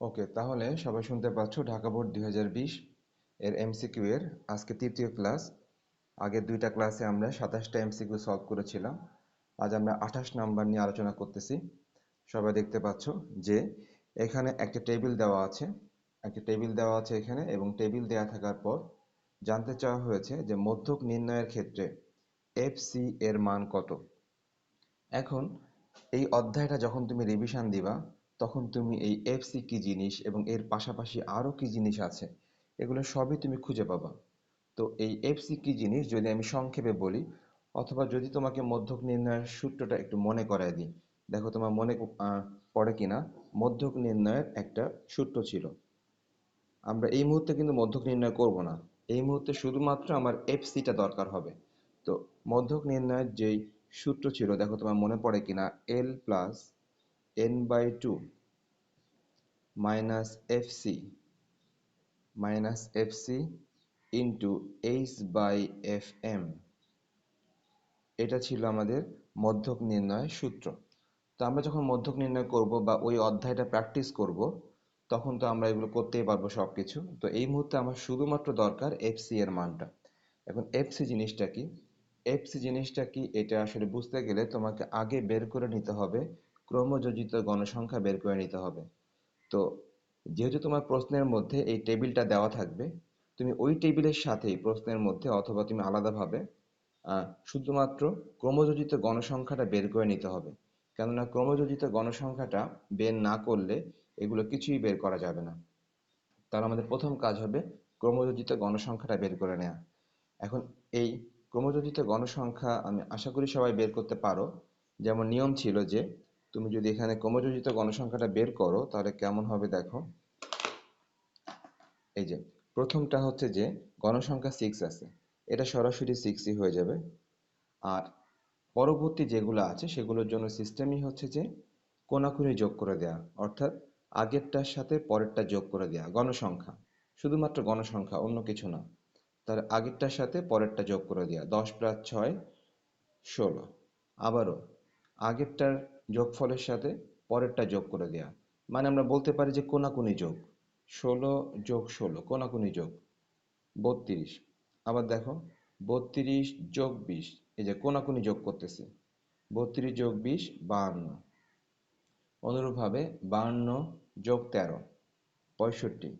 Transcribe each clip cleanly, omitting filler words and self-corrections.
ওকে, তাহলে সবাই শুনতে পাচ্ছ ঢাকা বোর্ড 2020 এর এমসিকিউ এর আজকে তৃতীয় ক্লাস। আগের দুইটা ক্লাসে আমরা 27টা এমসিকিউ সলভ করেছিলাম। আজ আমরা 28 নাম্বার নিয়ে আলোচনা করতেছি। সবাই দেখতে পাচ্ছ যে এখানে একটা টেবিল দেওয়া আছে এখানে, এবং টেবিল দেওয়া থাকার পর জানতে চাওয়া হয়েছে যে মধ্যক নির্ণয়ের ক্ষেত্রে এফ সি এর মান কত। এখন এই অধ্যায়টা যখন তুমি রিভিশন দিবা, তখন তুমি এই এফসি কি জিনিস এবং এর পাশাপাশি আরও কি জিনিস আছে, এগুলো সবই তুমি খুঁজে পাবা। তো এই এফসি কি জিনিস যদি আমি সংক্ষেপে বলি, অথবা যদি তোমাকে মধ্যক নির্ণয়ের সূত্রটা একটু মনে করায় দিই। দেখো তোমার মনে পড়ে কিনা। মধ্যক নির্ণয়ের একটা সূত্র ছিল। আমরা এই মুহূর্তে কিন্তু মধ্যক নির্ণয় করব না। এই মুহূর্তে শুধুমাত্র আমার এফসিটা দরকার হবে। তো মধ্যক নির্ণয়ের যেই সূত্র ছিল, দেখো তোমার মনে পড়ে কিনা, L plus n/2 minus FC into h/fm। এটা ছিল আমাদের মধ্যক নির্ণয়ের সূত্র। তো আমরা যখন মধ্যক নির্ণয় করব বা ওই অধ্যায়টা প্র্যাকটিস করব, তখন তো আমরা এগুলো করতেই পারবো সব কিছু। তো এই মুহূর্তে আমার শুধুমাত্র দরকার এফসি এর মানটা। এখন এফসি জিনিসটা কি? এফসি জিনিসটা কি এটা আসলে বুঝতে গেলে তোমাকে আগে বের করে নিতে হবে, ক্রমযোজিত গণসংখ্যা বের করে নিতে হবে। তো যেহেতু তোমার প্রশ্নের মধ্যে এই টেবিলটা দেওয়া থাকবে, তুমি ওই টেবিলের সাথেই প্রশ্নের মধ্যে অথবা তুমি আলাদাভাবে শুধুমাত্র ক্রমযোজিত গণসংখ্যাটা বের করে নিতে হবে। কেননা ক্রমযোজিত গণসংখ্যাটা বের না করলে এগুলো কিছুই বের করা যাবে না। তাহলে আমাদের প্রথম কাজ হবে ক্রমযোজিত গণসংখ্যাটা বের করে নেওয়া। এখন এই ক্রমযোজিত গণসংখ্যা আমি আশা করি সবাই বের করতে পারো। যেমন নিয়ম ছিল যে তুমি যদি এখানে ক্রমযোজিত গণসংখ্যাটা বের করো, তাহলে কেমন হবে দেখো। এই যে প্রথমটা হচ্ছে যে গণসংখ্যা 6 আছে, এটা সরাসরি 6ই হয়ে যাবে। আর পরবর্তী যেগুলো আছে সেগুলোর জন্য সিস্টেমই হচ্ছে যে কোনাকুনি যোগ করে দেয়া, অর্থাৎ আগেরটার সাথে পরেরটা যোগ করে দেয়া। গণসংখ্যা, শুধুমাত্র গণসংখ্যা, অন্য কিছু না। তার আগেরটার সাথে পরেরটা যোগ করে দেয়া। 10 প্লাস 6 16। আবারও আগেরটার যোগফলের সাথে পরেরটা যোগ করে দেয়া। মানে আমরা বলতে পারি যে কোনাকুনি যোগ। 16 যোগ 16 কোনাকুনি যোগ 32। আবার দেখো 32 যোগ 20, এই যে কোনাকুনি যোগ করতেছি। 32 যোগ 20 52। অনুরূপভাবে 52 যোগ 13 65।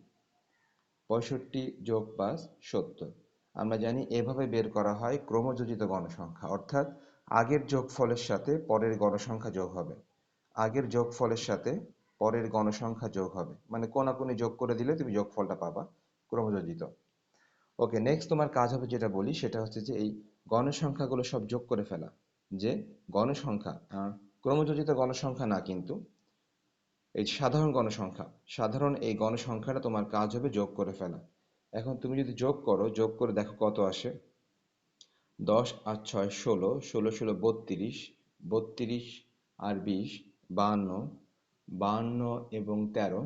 65 যোগ 5 70। আমরা জানি এভাবে বের করা হয় ক্রমযোজিত গণসংখ্যা, অর্থাৎ আগের যোগফলের সাথে পরের গণসংখ্যা যোগ হবে। আগের যোগফলের সাথে পরের গণসংখ্যা যোগ হবে, মানে কোনাকুনি যোগ করে দিলে তুমি যোগফলটা পাবা, ক্রমযোজিত। ওকে, নেক্সট তোমার কাজ হবে যেটা বলি সেটা হচ্ছে যে এই গণসংখ্যাগুলো সব যোগ করে ফেলা। যে গণসংখ্যা, ক্রমযোজিত গণসংখ্যা না কিন্তু, এই সাধারণ গণসংখ্যা, সাধারণ এই গণসংখ্যাটা তোমার কাজ হবে যোগ করে ফেলা। এখন তুমি যদি যোগ করো, যোগ করে দেখো কত আসে। 10 আর 6 16, 16 16 32, 32 আর 20 52, 52 এবং 13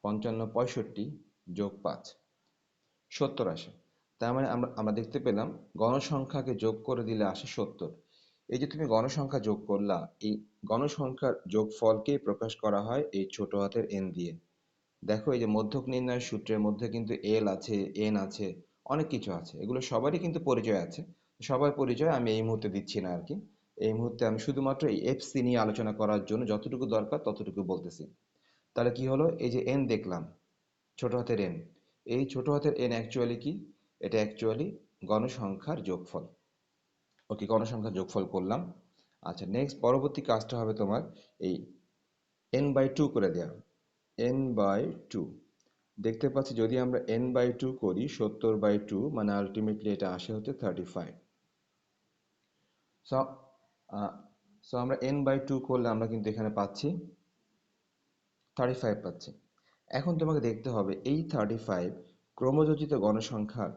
55 65 যোগ 5 70 আসে। তার মানে আমরা আমরা দেখতে পেলাম গণসংখ্যাকে যোগ করে দিলে আসে 70। এই যে তুমি গণসংখ্যা যোগ করলা, এই গণসংখ্যার যোগফলকেই প্রকাশ করা হয় এই ছোট হাতের এন দিয়ে। দেখো এই যে মধ্যক নির্ণয়ের সূত্রের মধ্যে কিন্তু এল আছে, এন আছে, অনেক কিছু আছে, এগুলো সবারই কিন্তু পরিচয় আছে। সবার পরিচয় আমি এই মুহূর্তে দিচ্ছি না আর কি। এই মুহূর্তে আমি শুধুমাত্র এই এফসি নিয়ে আলোচনা করার জন্য যতটুকু দরকার ততটুকু বলতেছি। তাহলে কি হলো, এই যে এন দেখলাম, ছোট হাতের এন, এই ছোট হাতের এন অ্যাকচুয়ালি কি? এটা অ্যাকচুয়ালি গণসংখ্যার যোগফল। ওকে, গণসংখ্যার যোগফল করলাম। আচ্ছা, নেক্সট পরবর্তী কাজটা হবে তোমার এই n/2 করে দেয়া। n/2 দেখতে পাচ্ছি যদি আমরা n/2 করি, 70/2, মানে আলটিমেটলি এটা আসে হচ্ছে 35। সো সো আমরা n/2 করলে আমরা কিন্তু এখানে পাচ্ছি 35 পাচ্ছি। এখন তোমাকে দেখতে হবে এই 35 ক্রমযোজিত গণসংখ্যার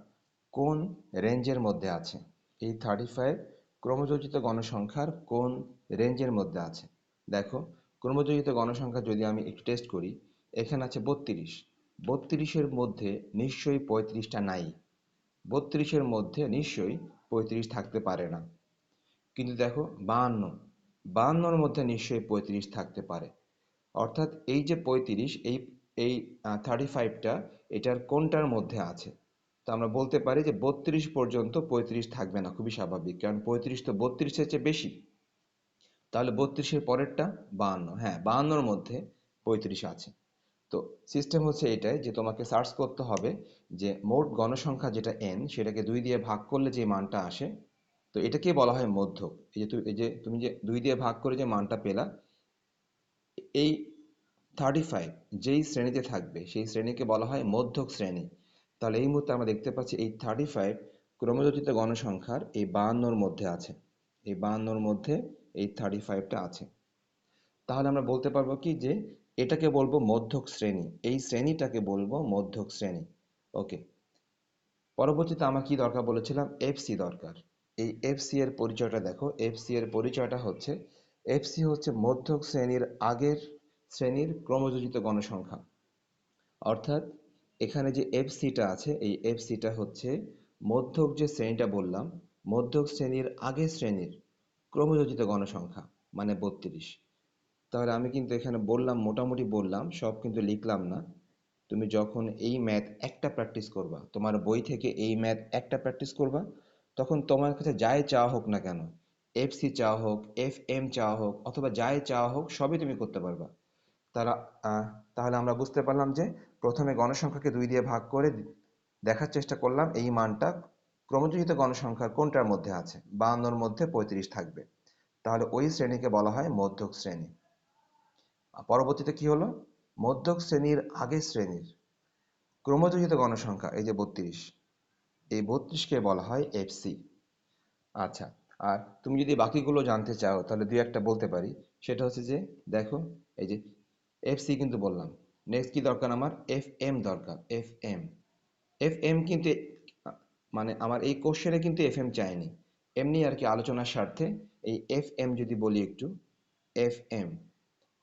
কোন রেঞ্জের মধ্যে আছে। এই 35 ক্রমযোজিত গণসংখ্যার কোন রেঞ্জের মধ্যে আছে। দেখো, ক্রমযোজিত গণসংখ্যা যদি আমি একটু টেস্ট করি, এখানে আছে 32। 32-এর মধ্যে নিশ্চয়ই 35টা নাই। 32-এর মধ্যে নিশ্চয়ই 35 থাকতে পারে না। কিন্তু দেখো 52, 52-এর মধ্যে নিশ্চয়ই 35 থাকতে পারে। অর্থাৎ এই যে 35 এই এই 35টা এটার কোনটার মধ্যে আছে। তো আমরা বলতে পারি যে 32 পর্যন্ত 35 থাকবে না, খুবই স্বাভাবিক, কারণ 35 তো 32-এর চেয়ে বেশি। তাহলে 32-এর পরেরটা 52, হ্যাঁ 52-র মধ্যে 35 আছে। তো সিস্টেম হচ্ছে এটাই যে তোমাকে সার্চ করতে হবে যে মোট গণসংখ্যা যেটা n সেটাকে 2 দিয়ে ভাগ করলে যে মানটা আসে, তো এটাকে বলা হয় মধ্যক। এই যে তুমি যে 2 দিয়ে ভাগ করে যে মানটা পেলা, এই 35 যেই শ্রেণীতে থাকবে সেই শ্রেণীকে বলা হয় মধ্যক শ্রেণী। তাহলে এই মুহূর্তে আমরা দেখতে পাচ্ছি এই 35 ক্রমযোজিত গণসংখ্যার এই 52-র মধ্যে আছে, এই 52-র মধ্যে এই 35টা আছে। তাহলে আমরা বলতে পারবো কি যে এটাকে বলবো মধ্যক শ্রেণী, এই শ্রেণীটাকে বলবো মধ্যক শ্রেণী। ওকে, পরবর্তীতে আমার কি দরকার বলেছিলাম, এফসি দরকার। এই এফসি এর পরিচয়টা দেখো, এফসি এর পরিচয়টা হচ্ছে, এফসি হচ্ছে মধ্যক শ্রেণীর আগের শ্রেণীর ক্রমযোজিত গণসংখ্যা। অর্থাৎ এখানে যে এফসিটা আছে এই এফসিটা হচ্ছে মধ্যক যে শ্রেণীটা বললাম, মধ্যক শ্রেণীর আগের শ্রেণীর ক্রমযোজিত গণসংখ্যা, মানে 32। তাহলে আমি কিন্তু এখানে বললাম, মোটামুটি বললাম, সব কিন্তু লিখলাম না। তুমি যখন এই ম্যাথ একটা প্র্যাকটিস করবা, তোমার বই থেকে এই ম্যাথ একটা প্র্যাকটিস করবা, তখন তোমার কাছে যাই চাওয়া হোক না কেন, এফসি চাওয়া হোক, এফ এম চাওয়া হোক, অথবা যাই চাওয়া হোক, সবই তুমি করতে পারবা। তারা তাহলে আমরা বুঝতে পারলাম যে প্রথমে গণসংখ্যাকে 2 দিয়ে ভাগ করে দেখার চেষ্টা করলাম এই মানটা ক্রমযোজিত গণসংখ্যার কোনটার মধ্যে আছে, 52-র মধ্যে 35 থাকবে। তাহলে ওই শ্রেণীকে বলা হয় মধ্যক শ্রেণী। পরবর্তীতে কি হলো, মধ্যক শ্রেণীর আগের শ্রেণীর ক্রমযোজিত গণসংখ্যা, এই যে 32, এই 32কে বলা হয় এফসি। আচ্ছা, আর তুমি যদি বাকিগুলো জানতে চাও তাহলে দুই একটা বলতে পারি। সেটা হচ্ছে যে দেখো, এই যে এফসি কিন্তু বললাম, নেক্সট কি দরকার আমার, এফ এম দরকার, এফ এম। এফ এম কিন্তু মানে আমার এই কোশ্চেনে কিন্তু এফ এম চাইনি, এমনি আর কি আলোচনার স্বার্থে এই এফ এম যদি বলি একটু, এফ এম,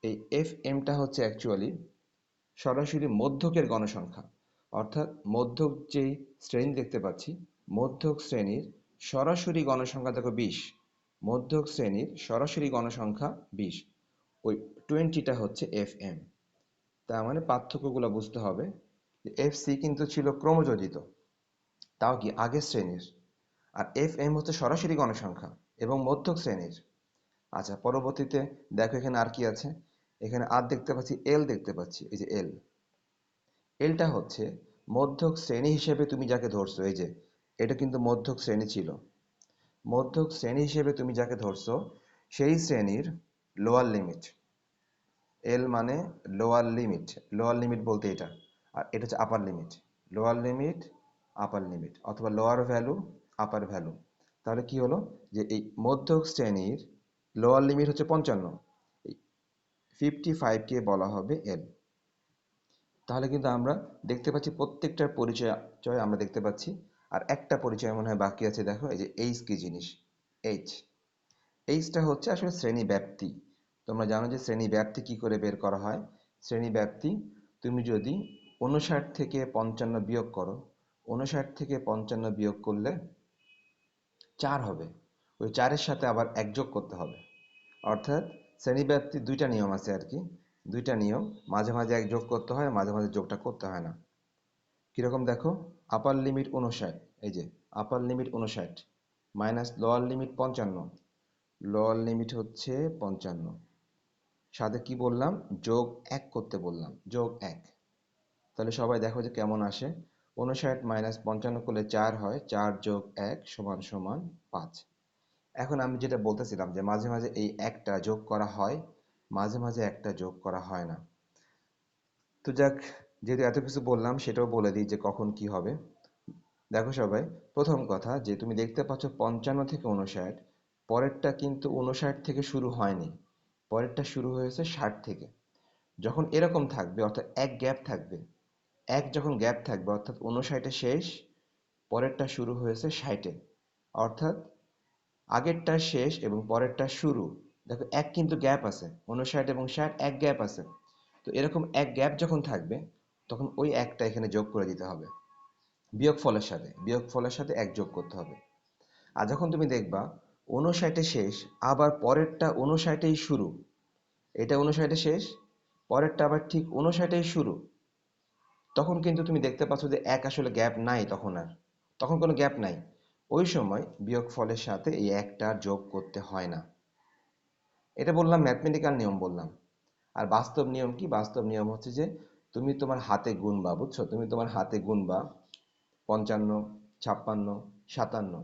এই এফ এমটা হচ্ছে অ্যাকচুয়ালি সরাসরি মধ্যকের গণসংখ্যা। অর্থাৎ মধ্যক যেই শ্রেণী দেখতে পাচ্ছি, মধ্যক শ্রেণীর সরাসরি গণসংখ্যা দেখো 20, মধ্যক শ্রেণীর সরাসরি গণসংখ্যা 20, ওই 20টা হচ্ছে এফ এম। তার মানে পার্থক্যগুলো বুঝতে হবে যে এফ সি কিন্তু ছিল ক্রমযোজিত, তাও কি আগের শ্রেণীর, আর এফ এম হচ্ছে সরাসরি গণসংখ্যা এবং মধ্যক শ্রেণীর। আচ্ছা, পরবর্তীতে দেখো এখানে আর কি আছে, এখানে আর দেখতে পাচ্ছি, এল দেখতে পাচ্ছি, এই যে এল, এলটা হচ্ছে মধ্যক শ্রেণী হিসেবে তুমি যাকে ধরছো, এই যে এটা কিন্তু মধ্যক শ্রেণী ছিল, মধ্যক শ্রেণী হিসেবে তুমি যাকে ধরছো সেই শ্রেণীর লোয়ার লিমিট। এল মানে লোয়ার লিমিট, লোয়ার লিমিট বলতে এটা, আর এটা হচ্ছে আপার limit, lower limit upper limit, অথবা লোয়ার ভ্যালু আপার ভ্যালু। তাহলে কি হলো যে এই মধ্যক শ্রেণীর লোয়ার লিমিট হচ্ছে 55, এই 55কে বলা হবে এল। তাহলে কিন্তু আমরা দেখতে পাচ্ছি প্রত্যেকটার পরিচয় আমরা দেখতে পাচ্ছি। আর একটা পরিচয় মনে হয় বাকি আছে, দেখো এই যে এইচ কি জিনিস, এইচ, এইচটা হচ্ছে আসলে শ্রেণী ব্যাপ্তি। তোমরা জানো যে শ্রেণী ব্যাপ্তি কি করে বের করা হয়। শ্রেণী ব্যাপ্তি, তুমি যদি 59 থেকে 55 বিয়োগ করো, 59 থেকে 55 বিয়োগ করলে 4 হবে, ওই 4-এর সাথে আবার 1 যোগ করতে হবে। অর্থাৎ শ্রেণীব্যাপ্তির দুইটা নিয়ম আছে আর কি, দুইটা নিয়ম, মাঝে মাঝে 1 যোগ করতে হয়, মাঝে মাঝে যোগটা করতে হয় না। কিরকম দেখো, আপার লিমিট 59, এই যে আপার limit 59 minus lower limit 55, lower limit হচ্ছে 55, সাথে কি বললাম, যোগ 1 করতে বললাম, যোগ 1। তাহলে সবাই দেখো যে কেমন আসে, 59 মাইনাস 55 করলে 4 হয়, 4 যোগ 1 সমান সমান 5। এখন আমি যেটা বলতেছিলাম যে মাঝে মাঝে এই একটা যোগ করা হয়, মাঝে মাঝে একটা যোগ করা হয় না। তো যাক, যেহেতু এত কিছু বললাম সেটাও বলে দিই যে কখন কি হবে। দেখো সবাই, প্রথম কথা যে তুমি দেখতে পাচ্ছ 55 থেকে 59, পরেরটা কিন্তু 59 থেকে শুরু হয়নি, পরেরটা শুরু হয়েছে 60 থেকে। যখন এরকম থাকবে অর্থাৎ এক গ্যাপ থাকবে, এক যখন গ্যাপ থাকবে অর্থাৎ 59-এ শেষ, পরেরটা শুরু হয়েছে 60-এ, অর্থাৎ আগেরটা শেষ এবং পরেরটা শুরু। দেখো এক কিন্তু গ্যাপ আছে, 59 এবং 60 এক গ্যাপ আছে। তো এরকম এক গ্যাপ যখন থাকবে তখন ওই একটা এখানে যোগ করে দিতে হবে, বিয়োগফলের সাথে 1 যোগ করতে হবে। আর যখন তুমি দেখবা 59-এ শেষ, আবার পরেরটা 59-এই শুরু, এটা 59-এ শেষ, পরেরটা আবার ঠিক 59-এই শুরু, তখন কিন্তু তুমি দেখতে পাচ্ছ যে এক আসলে গ্যাপ নাই, তখন কোনো গ্যাপ নাই। ওই সময় বিয়োগফলের সাথে এই একটা যোগ করতে হয় না। এটা বললাম ম্যাথমেটিক্যাল নিয়ম বললাম। আর বাস্তব নিয়ম কি? বাস্তব নিয়ম হচ্ছে যে তুমি তোমার হাতে গুনবা, বুঝছো, তুমি তোমার হাতে গুনবা 55, 56, 57,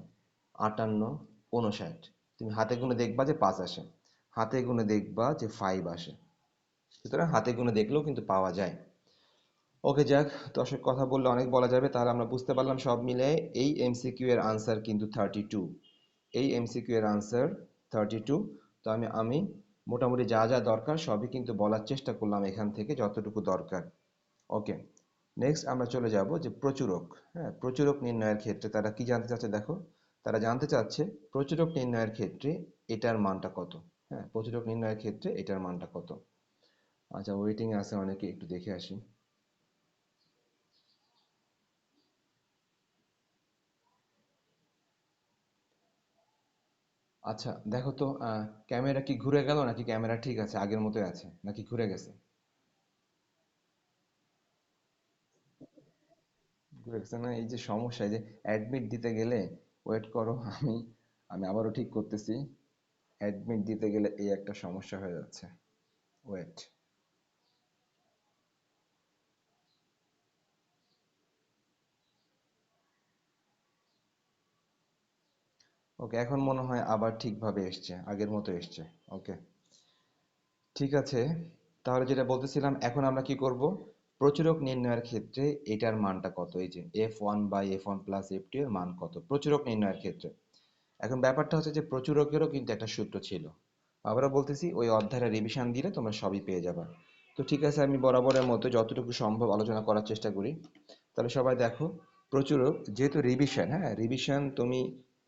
58, 59। তুমি হাতে গুনে দেখবা যে 5 আসে, হাতে গুনে দেখবা যে 5 আসে। সুতরাং হাতে গুনে দেখলেও কিন্তু পাওয়া যায়। ওকে, যাক, দর্শক কথা বললে অনেক বলা যাবে, তাহলে আমরা বুঝতে পারলাম সব মিলে এই এমসিকিউ এর আনসার কিন্তু 32। এই এমসিকিউ এর আনসার 32। তো আমি মোটামুটি যা যা দরকার সবই কিন্তু বলার চেষ্টা করলাম এখান থেকে, যতটুকু দরকার। ওকে, নেক্সট আমরা চলে যাব যে প্রচুরক। হ্যাঁ, প্রচুরক নির্ণয়ের ক্ষেত্রে তারা কি জানতে চাচ্ছে দেখো। তারা জানতে চাচ্ছে প্রচুরক নির্ণয়ের ক্ষেত্রে এটার মানটা কত। হ্যাঁ, প্রচুরক নির্ণয়ের ক্ষেত্রে এটার মানটা কত। আচ্ছা, ওয়েটিং আছে অনেকে, একটু দেখে আসি। আচ্ছা দেখো তো, ক্যামেরা কি ঘুরে গেল নাকি ক্যামেরা ঠিক আছে, আগের মতোই আছে নাকি ঘুরে গেছে? ঘুরে গেছে না, এই যে সমস্যা, এই যে অ্যাডমিট দিতে গেলে, ওয়েট করো, আমি আবারও ঠিক করতেছি। অ্যাডমিট দিতে গেলে এই একটা সমস্যা হয়ে যাচ্ছে। ওয়েট। ওকে, এখন মনে হয় আবার ঠিকভাবে এসছে, আগের মতো এসছে। ওকে, ঠিক আছে। তাহলে যেটা বলতেছিলাম, এখন আমরা কি করব? প্রচুরক নির্ণয়ের ক্ষেত্রে এটার মানটা কত, এই যে f1/f1 + f2 এর মান কত প্রচুরক নির্ণয়ের ক্ষেত্রে। এখন ব্যাপারটা হচ্ছে যে প্রচুরকেরও কিন্তু একটা সূত্র ছিল। আবারও বলতেছি, ওই অধ্যায়টা রিভিশন দিলে তোমরা সবই পেয়ে যাবে। তো ঠিক আছে, আমি বরাবরের মতো যতটুকু সম্ভব আলোচনা করার চেষ্টা করি। তাহলে সবাই দেখো, প্রচুরক যেহেতু রিভিশন, হ্যাঁ, রিভিশন তুমি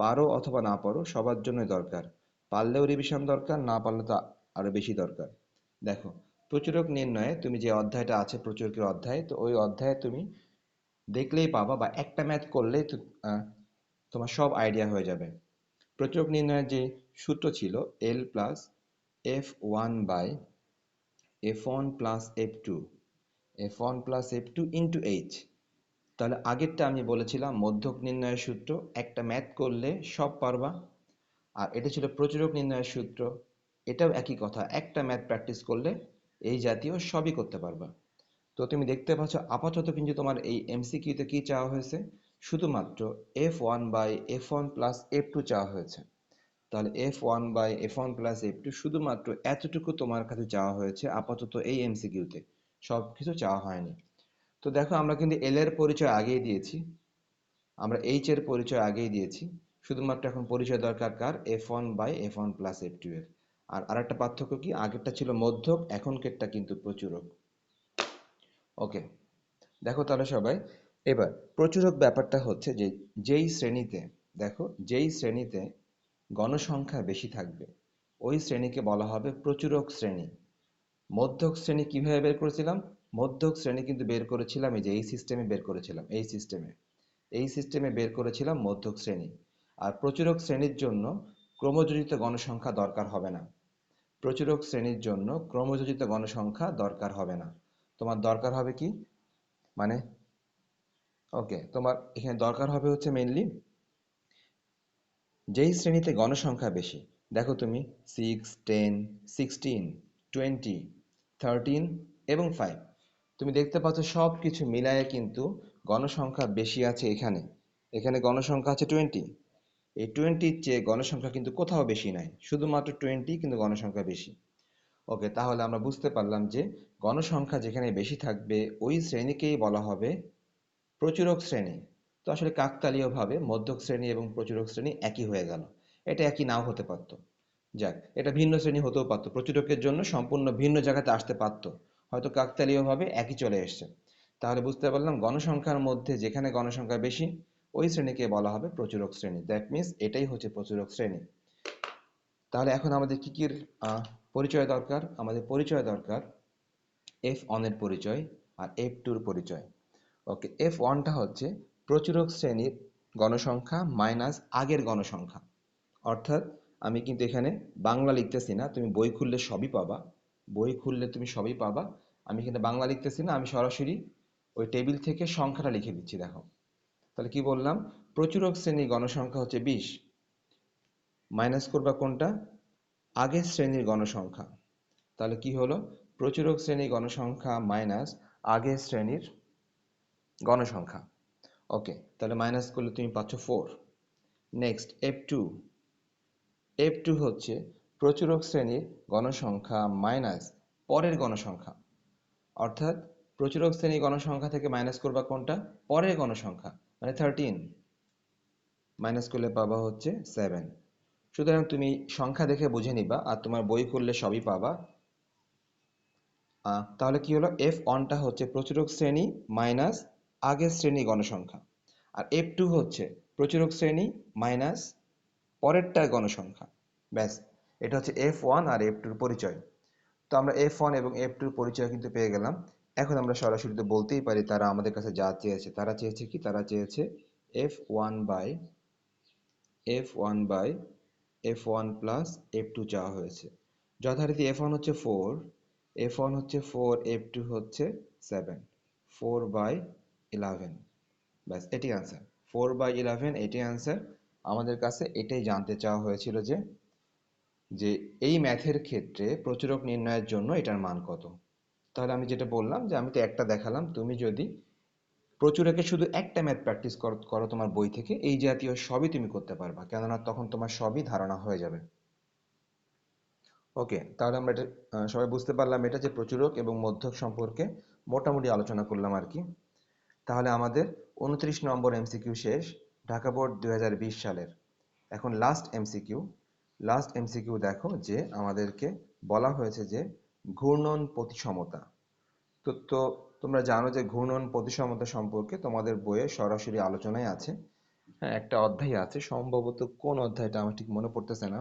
পারো অথবা না পারো সবার জন্যই দরকার। পারলেও রিভিশন দরকার, না পারলে তো আরো বেশি দরকার। দেখো, প্রচুরক নির্ণয়ে তুমি যে অধ্যায়টা আছে প্রচুরকের অধ্যায়, তো ওই অধ্যায়ে তুমি দেখলেই পাবা বা একটা ম্যাথ করলেই তোমার সব আইডিয়া হয়ে যাবে। প্রচুরক নির্ণয়ের যে সূত্র ছিল এল plus f1/f1 + f2, f1 + f2 * h। তাহলে আগেরটা আমি বলেছিলাম মধ্যক নির্ণয়ের সূত্র, একটা ম্যাথ করলে সব পারবা। আর এটা ছিল প্রচুরক নির্ণয়ের সূত্র, এটাও একই কথা, একটা ম্যাথ প্র্যাকটিস করলে এই জাতীয় সবই করতে পারবা। তো তুমি দেখতে পাচ্ছ আপাতত কিন্তু তোমার এই এমসিকিউতে কি চাওয়া হয়েছে? শুধুমাত্র f1/f1 + f2 চাওয়া হয়েছে। তাহলে f1/f1 + f2 শুধুমাত্র এতটুকু তোমার কাছে চাওয়া হয়েছে আপাতত এই এমসিকিউতে, সব কিছু চাওয়া হয়নি। তো দেখো, আমরা কিন্তু এল এর পরিচয় আগেই দিয়েছি, আমরা এইচ এর পরিচয় আগেই দিয়েছি। শুধুমাত্র এখন পরিচয় দরকার কার? f1/f1 + f2 এর। আর আরেকটা পার্থক্য কি, আগেরটা ছিল মধ্যক, এখনকারটা কিন্তু প্রচুরক। ওকে, দেখো তাহলে সবাই, এবার প্রচুরক ব্যাপারটা হচ্ছে যে যেই শ্রেণীতে, দেখো যেই শ্রেণীতে গণসংখ্যা বেশি থাকবে ওই শ্রেণীকে বলা হবে প্রচুরক শ্রেণী। মধ্যক শ্রেণী কিভাবে বের করেছিলাম? মধ্যক শ্রেণী কিন্তু বের করেছিলাম এই যে এই সিস্টেমে বের করেছিলাম, এই সিস্টেমে বের করেছিলাম মধ্যক শ্রেণী। আর প্রচুরক শ্রেণীর জন্য ক্রমযোজিত গণসংখ্যা দরকার হবে না। প্রচুরক শ্রেণীর জন্য ক্রমযোজিত গণসংখ্যা দরকার হবে না। তোমার দরকার হবে কি, মানে, ওকে, তোমার এখানে দরকার হবে হচ্ছে মেইনলি যেই শ্রেণীতে গণসংখ্যা বেশি। দেখো তুমি 6, 10, 16, 20, 13 এবং 5, তুমি দেখতে পাচ্ছ সব কিছু মিলায়ে কিন্তু গণসংখ্যা বেশি আছে এখানে। এখানে গণসংখ্যা আছে 20। এই 20-র চেয়ে গণসংখ্যা কিন্তু কোথাও বেশি নাই, শুধুমাত্র 20 কিন্তু গণসংখ্যা বেশি। ওকে, তাহলে আমরা বুঝতে পারলাম যে গণসংখ্যা যেখানে বেশি থাকবে ওই শ্রেণীকেই বলা হবে প্রচুরক শ্রেণী। তো আসলে কাকতালীয়ভাবে মধ্যক শ্রেণী এবং প্রচুরক শ্রেণী একই হয়ে গেল। এটা একই নাও হতে পারত, যাক, এটা ভিন্ন শ্রেণী হতেও পারতো, প্রচুরকের জন্য সম্পূর্ণ ভিন্ন জায়গাতে আসতে পারতো, হয়তো কাকতালীয়ভাবে একই চলে এসছে। তাহলে বুঝতে পারলাম গণসংখ্যার মধ্যে যেখানে গণসংখ্যা বেশি ওই শ্রেণীকে বলা হবে প্রচুরক শ্রেণী, দ্যাট মিন্স এটাই হচ্ছে প্রচুরক শ্রেণী। তাহলে এখন আমাদের কি কি পরিচয় দরকার? আমাদের পরিচয় দরকার f1 এর পরিচয় আর f2 এর পরিচয়। ওকে, f1টা হচ্ছে প্রচুরক শ্রেণীর গণসংখ্যা মাইনাস আগের গণসংখ্যা। অর্থাৎ আমি কিন্তু এখানে বাংলা লিখতেছি না, তুমি বই খুললে সবই পাবা। বই খুললে তুমি সবই পাবা। আমি কিন্তু বাংলা লিখতেছি না, আমি সরাসরি ওই টেবিল থেকে সংখ্যাটা লিখে দিচ্ছি। দেখো তাহলে কি বললাম, প্রচুরক শ্রেণীর গণসংখ্যা হচ্ছে 20, মাইনাস করবা কোনটা, আগের শ্রেণীর গণসংখ্যা। তাহলে কি হলো, প্রচুরক শ্রেণীর গণসংখ্যা মাইনাস আগের শ্রেণীর গণসংখ্যা। ওকে, তাহলে মাইনাস করলে তুমি পাচ্ছ 4। নেক্সট F2 হচ্ছে প্রচুরক শ্রেণীর গণসংখ্যা মাইনাস পরের গণসংখ্যা। অর্থাৎ প্রচুরক শ্রেণীর গণসংখ্যা থেকে মাইনাস করবা কোনটা, পরের গণসংখ্যা, মানে 13, মাইনাস করলে পাবা হচ্ছে 7। সুতরাং তুমি সংখ্যা দেখে বুঝে নিবা, আর তোমার বই খুললে সবই পাবা। তাহলে কি হলো, F1টা হচ্ছে প্রচুরক শ্রেণী মাইনাস আগের শ্রেণী গণসংখ্যা, আর F2 হচ্ছে প্রচুরক শ্রেণী মাইনাস পরেরটার গণসংখ্যা। ব্যাস, এটা হচ্ছে F1 আর F2 পরিচয়। তো আমরা F1 এবং F2 পরিচয় কিন্তু পেয়ে গেলাম। এখন আমরা সরাসরি তো বলতেই পারি তারা আমাদের কাছে যা চেয়েছে, তারা চেয়েছে কি, তারা চেয়েছে F1 by F1 plus F2 চাওয়া হয়েছে। যথারীতি F1 হচ্ছে 4, F2 হচ্ছে 7, 4/11। ব্যাস, এটি আনসার, 4/11 এটি আনসার। আমাদের কাছে এটাই জানতে চাওয়া হয়েছিল যে যে এই ম্যাথের ক্ষেত্রে প্রচুরক নির্ণয়ের জন্য এটার মান কত। তাহলে আমি যেটা বললাম যে আমি তো একটা দেখালাম, তুমি যদি প্রচুরকে শুধু একটা ম্যাথ প্র্যাকটিস করো তোমার বই থেকে, এই জাতীয় সবই তুমি করতে পারবা, কেননা তখন তোমার সবই ধারণা হয়ে যাবে। ওকে, তাহলে আমরা এটা সবাই বুঝতে পারলাম এটা যে প্রচুরক এবং মধ্যক সম্পর্কে মোটামুটি আলোচনা করলাম আর কি। তাহলে আমাদের 29 নম্বর এমসিকিউ শেষ, ঢাকা বোর্ড 2020 সালের। এখন লাস্ট এমসিকিউ দেখো, যে আমাদেরকে বলা হয়েছে যে ঘূর্ণন প্রতিসমতা। তো তোমরা জানো যে ঘূর্ণন প্রতিসমতা সম্পর্কে তোমাদের বইয়ে সরাসরি আলোচনায় আছে। হ্যাঁ, একটা অধ্যায় আছে, সম্ভবত কোন অধ্যায়টা আমার ঠিক মনে পড়তেছে না।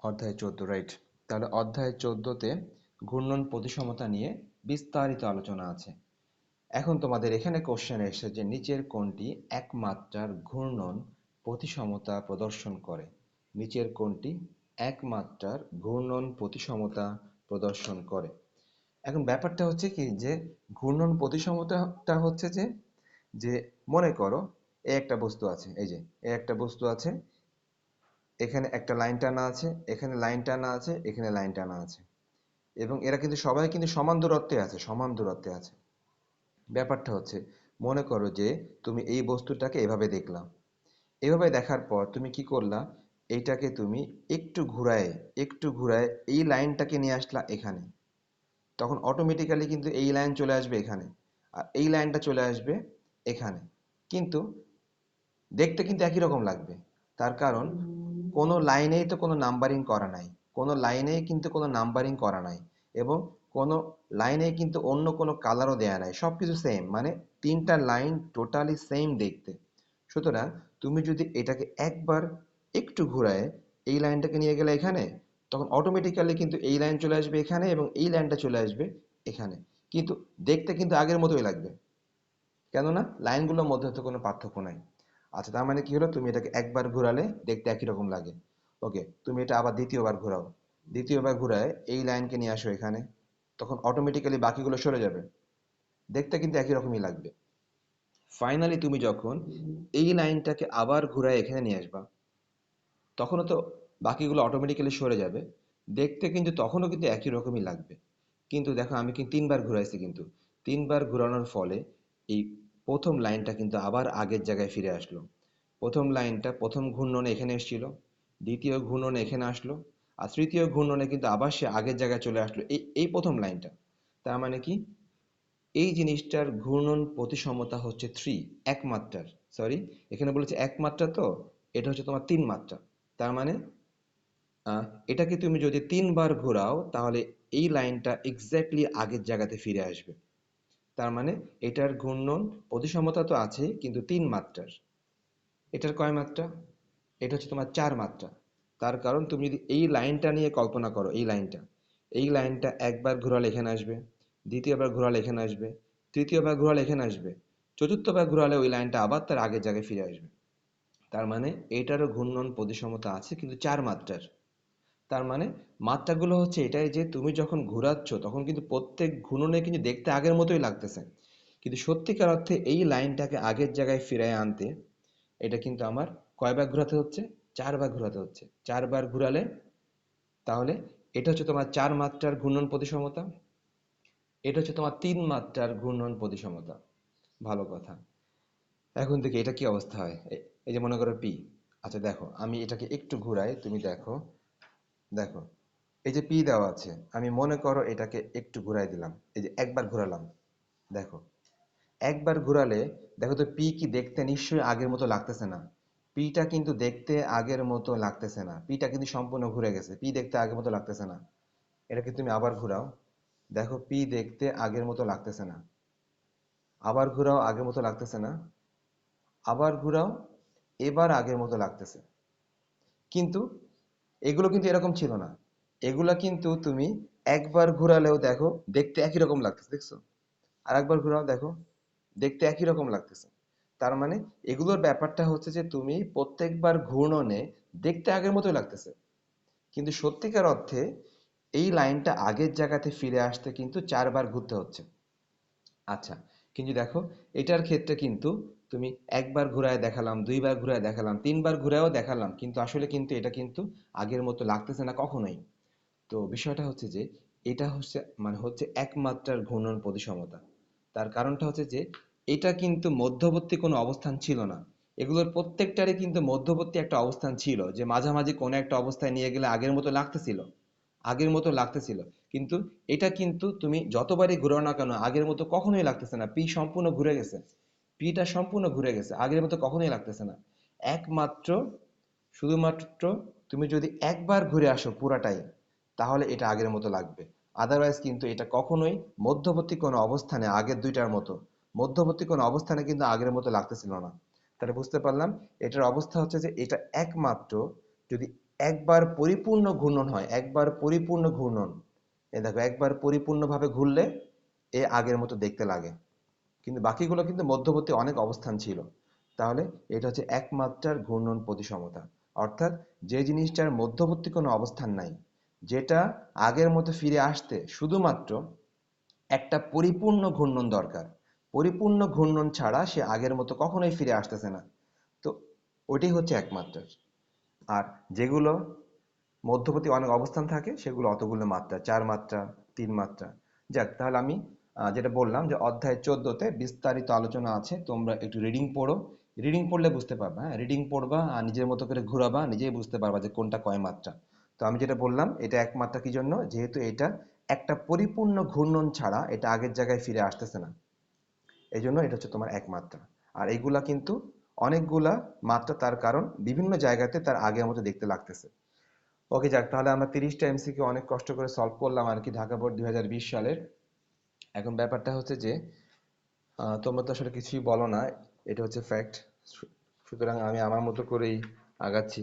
অধ্যায় 14, রাইট। তাহলে অধ্যায় 14তে ঘূর্ণন প্রতিসমতা নিয়ে বিস্তারিত আলোচনা আছে। এখন তোমাদের এখানে কোশ্চেন এসেছে যে নিচের কোনটি একমাত্রার ঘূর্ণন প্রতিসমতা প্রদর্শন করে। নিচের কোনটি একমাত্রার ঘূর্ণন প্রতিসমতা প্রদর্শন করে। এখন ব্যাপারটা হচ্ছে কি, যে ঘূর্ণন প্রতিসমতাটা হচ্ছে যে যে মনে করো এই একটা বস্তু আছে, এই যে এই একটা বস্তু আছে, এখানে একটা লাইন টানা আছে, এখানে লাইন টানা আছে, এখানে লাইন টানা আছে, এবং এরা কিন্তু সবাই কিন্তু সমান দূরত্বে আছে। ব্যাপারটা হচ্ছে, মনে করো যে তুমি এই বস্তুটাকে এভাবে দেখলাম, এভাবে দেখার পর তুমি কি করলা, এইটাকে তুমি একটু ঘুরায় এই লাইনটাকে নিয়ে আসলা এখানে, তখন অটোমেটিক্যালি কিন্তু এই লাইন চলে আসবে এখানে, আর এই লাইনটা চলে আসবে এখানে। কিন্তু দেখতে কিন্তু একই রকম লাগবে, তার কারণ কোনো লাইনেই তো কোনো নাম্বারিং করা নাই, কোনো লাইনেই কিন্তু কোনো নাম্বারিং করা নাই, এবং কোনো লাইনেই কিন্তু অন্য কোনো কালারও দেয়া নাই, সব কিছু সেম, মানে তিনটা লাইন টোটালি সেম দেখতে। সুতরাং তুমি যদি এটাকে একবার একটু ঘুরায় এই লাইনটাকে নিয়ে গেলে এখানে, তখন অটোমেটিক্যালি কিন্তু এই লাইন চলে আসবে এখানে এবং এই লাইনটা চলে আসবে এখানে, কিন্তু দেখতে কিন্তু আগের মতোই লাগবে, কেননা লাইনগুলোর মধ্যে তো কোনো পার্থক্য নাই। আচ্ছা, তার মানে কি হলো, তুমি এটাকে একবার ঘোরালে দেখতে একই রকম লাগে। ওকে, তুমি এটা আবার দ্বিতীয়বার ঘোরাও, দ্বিতীয়বার ঘোরায় এই লাইনকে নিয়ে আসো এখানে, তখন অটোমেটিক্যালি বাকিগুলো সরে যাবে, দেখতে কিন্তু একই রকমই লাগবে। ফাইনালি তুমি যখন এই লাইনটাকে আবার ঘুরায় এখানে নিয়ে আসবা, তখনও তো বাকিগুলো অটোমেটিক্যালি সরে যাবে, দেখতে কিন্তু তখনও কিন্তু একই রকমই লাগবে। কিন্তু দেখো আমি কিন্তু তিনবার ঘুরাইছি, কিন্তু তিনবার ঘোরানোর ফলে এই প্রথম লাইনটা কিন্তু আবার আগের জায়গায় ফিরে আসলো। প্রথম লাইনটা প্রথম ঘূর্ণনে এখানে এসেছিল, দ্বিতীয় ঘূর্ণনে এখানে আসলো, আর তৃতীয় ঘূর্ণনে কিন্তু আবার সে আগের জায়গায় চলে আসলো, এই এই প্রথম লাইনটা। তার মানে কি, এই জিনিসটার ঘূর্ণন প্রতিসমতা হচ্ছে 3, একমাত্রার, সরি এখানে বলেছে একমাত্রা, তো এটা হচ্ছে তোমার 3 মাত্রা। তার মানে এটাকে তুমি যদি তিনবার ঘোরাও তাহলে এই লাইনটা এক্স্যাক্টলি আগের জায়গাতে ফিরে আসবে। তার মানে এটার ঘূর্ণন প্রতিসমতা তো আছে কিন্তু 3 মাত্রার। এটার কয় মাত্রা, এটা হচ্ছে তোমার 4 মাত্রা। তার কারণ তুমি যদি এই লাইনটা নিয়ে কল্পনা করো, এই লাইনটা একবার ঘোরালে এখানে আসবে, দ্বিতীয়বার ঘোরালে এখানে আসবে, তৃতীয়বার ঘোরালে এখানে আসবে, চতুর্থবার ঘোরালে ওই লাইনটা আবার তার আগের জায়গায় ফিরে আসবে। তার মানে এটারও ঘূর্ণন প্রতিসমতা আছে কিন্তু 4 মাত্রার। তার মানে মাত্রাগুলো হচ্ছে এটাই যে তুমি যখন ঘোরাচ্ছ তখন কিন্তু প্রত্যেক ঘূর্ণনে কিন্তু দেখতে আগের মতোই লাগতেছে, কিন্তু সত্যিকার অর্থে এই লাইনটাকে আগের জায়গায় ফিরিয়ে আনতে এটা কিন্তু আমার কয়বার ঘোরাতে হচ্ছে? 4 বার ঘোরাতে হচ্ছে। 4 বার ঘোরালে তাহলে এটা হচ্ছে তোমার 4 মাত্রার ঘূর্ণন প্রতিসমতা, এটা হচ্ছে তোমার 3 মাত্রার ঘূর্ণন প্রতিসমতা। ভালো কথা। এখন দেখি এটা কি অবস্থা হয়। এই যে মনে করো পি। আচ্ছা দেখো আমি এটাকে একটু ঘুরাই, তুমি দেখো। দেখো এই যে পি দেওয়া আছে, আমি মনে করো এটাকে একটু ঘুরাই দিলাম, এই যে একবার ঘোরালাম। দেখো একবার ঘোরালে দেখো তো পি কি দেখতে নিশ্চয়ই আগের মতো লাগতেছে না। পিটা কিন্তু দেখতে আগের মতো লাগতেছে না, পিটা কিন্তু সম্পূর্ণ ঘুরে গেছে, পি দেখতে আগের মতো লাগতেছে না। এটাকে তুমি আবার ঘোরাও, দেখো পি দেখতে আগের মতো লাগতেছে না। আবার ঘোরাও, আগের মতো লাগতেছে না। আবার ঘোরাও, এবার আগের মতো লাগতেছে। কিন্তু এগুলো কিন্তু এরকম ছিল না। এগুলা কিন্তু তুমি একবার ঘোরালেও দেখো দেখতে একই রকম লাগতেছে, দেখছো? আর একবার ঘোরাও, দেখো দেখতে একই রকম লাগতেছে। তার মানে এগুলোর ব্যাপারটা হচ্ছে যে তুমি প্রত্যেকবার ঘূর্ণনে দেখতে আগের মতোই লাগতেছে, কিন্তু সত্যিকার অর্থে এই লাইনটা আগের জায়গাতে ফিরে আসতে কিন্তু 4 বার ঘুরতে হচ্ছে। আচ্ছা, কিন্তু দেখো এটার ক্ষেত্রে কিন্তু তুমি একবার ঘুরায় দেখালাম, 2 বার ঘুরায় দেখালাম, 3 বার ঘুরায়ও দেখালাম, কিন্তু আসলে কিন্তু এটা কিন্তু আগের মতো লাগতেছে না কখনোই। তো বিষয়টা হচ্ছে যে এটা হচ্ছে মানে হচ্ছে একমাত্রার ঘূর্ণন প্রতিসমতা। তার কারণটা হচ্ছে যে এটা কিন্তু মধ্যবর্তী কোনো অবস্থান ছিল না। এগুলোর প্রত্যেকটারই কিন্তু মধ্যবর্তী একটা অবস্থান ছিল, যে মাঝামাঝি কোনো একটা অবস্থায় নিয়ে গেলে আগের মতো লাগতেছিল, আগের মতো লাগতেছিল। কিন্তু এটা কিন্তু তুমি যতবারই ঘুরাও না কেন আগের মতো কখনোই লাগতেছে না, পি সম্পূর্ণ ঘুরে গেছে। পিটা সম্পূর্ণ ঘুরে গেছে, আগের মতো কখনোই লাগতেছে না। একমাত্র শুধুমাত্র তুমি যদি একবার ঘুরে আসো পুরাটাই, তাহলে এটা আগের মতো লাগবে। আদারওয়াইজ কিন্তু এটা কখনোই মধ্যবর্তী কোনো অবস্থানে আগের দুইটার মতো মধ্যবর্তী কোনো অবস্থানে কিন্তু আগের মতো লাগতেছিল না। তাহলে বুঝতে পারলাম এটার অবস্থা হচ্ছে যে এটা একমাত্র যদি একবার পরিপূর্ণ ঘূর্ণন হয়, একবার পরিপূর্ণ ঘূর্ণন, এ দেখো একবার পরিপূর্ণভাবে ঘুরলে এ আগের মতো দেখতে লাগে, কিন্তু বাকিগুলো কিন্তু মধ্যবর্তী অনেক অবস্থান ছিল। তাহলে এটা হচ্ছে একমাত্রার ঘূর্ণন প্রতিসমতা। অর্থাৎ যে জিনিসটার মধ্যবর্তী কোনো অবস্থান নাই, যেটা আগের মতো ফিরে আসতে শুধুমাত্র একটা পরিপূর্ণ ঘূর্ণন দরকার। পরিপূর্ণ ঘূর্ণন ছাড়া সে আগের মতো কখনোই ফিরে আসতেছে না। তো ওইটাই হচ্ছে একমাত্রার। আর যেগুলো মধ্যবর্তী অনেক অবস্থান থাকে সেগুলো অতগুলো মাত্রা, 4 মাত্রা, 3 মাত্রা। যাক, তাহলে আমি যেটা বললাম যে অধ্যায় 14-তে বিস্তারিত আলোচনা আছে, তোমরা একটু রিডিং পড়ো। রিডিং পড়লে বুঝতে পারবা, হ্যাঁ রিডিং পড়বা আর নিজের মতো করে ঘোরাবা, নিজেই বুঝতে পারবা যে কোনটা কয় মাত্রা। তো আমি যেটা বললাম এটা একমাত্রা কি জন্য, যেহেতু এটা একটা পরিপূর্ণ ঘূর্ণন ছাড়া এটা আগের জায়গায় ফিরে আসতেছে না, এই জন্য এটা হচ্ছে তোমার একমাত্রা। আর এইগুলা কিন্তু অনেকগুলা মাত্রা, তার কারণ বিভিন্ন জায়গাতে তার আগের মতো দেখতে লাগতেছে। ওকে, যাক, তাহলে আমরা 30টা এমসিকিউ অনেক কষ্ট করে সলভ করলাম আর কি, ঢাকা বোর্ড 2020 সালের। এখন ব্যাপারটা হচ্ছে যে তোমরা তো আসলে কিছুই বলো না, এটা হচ্ছে ফ্যাক্ট। সুতরাং আমি আমার মতো করেই আগাচ্ছি।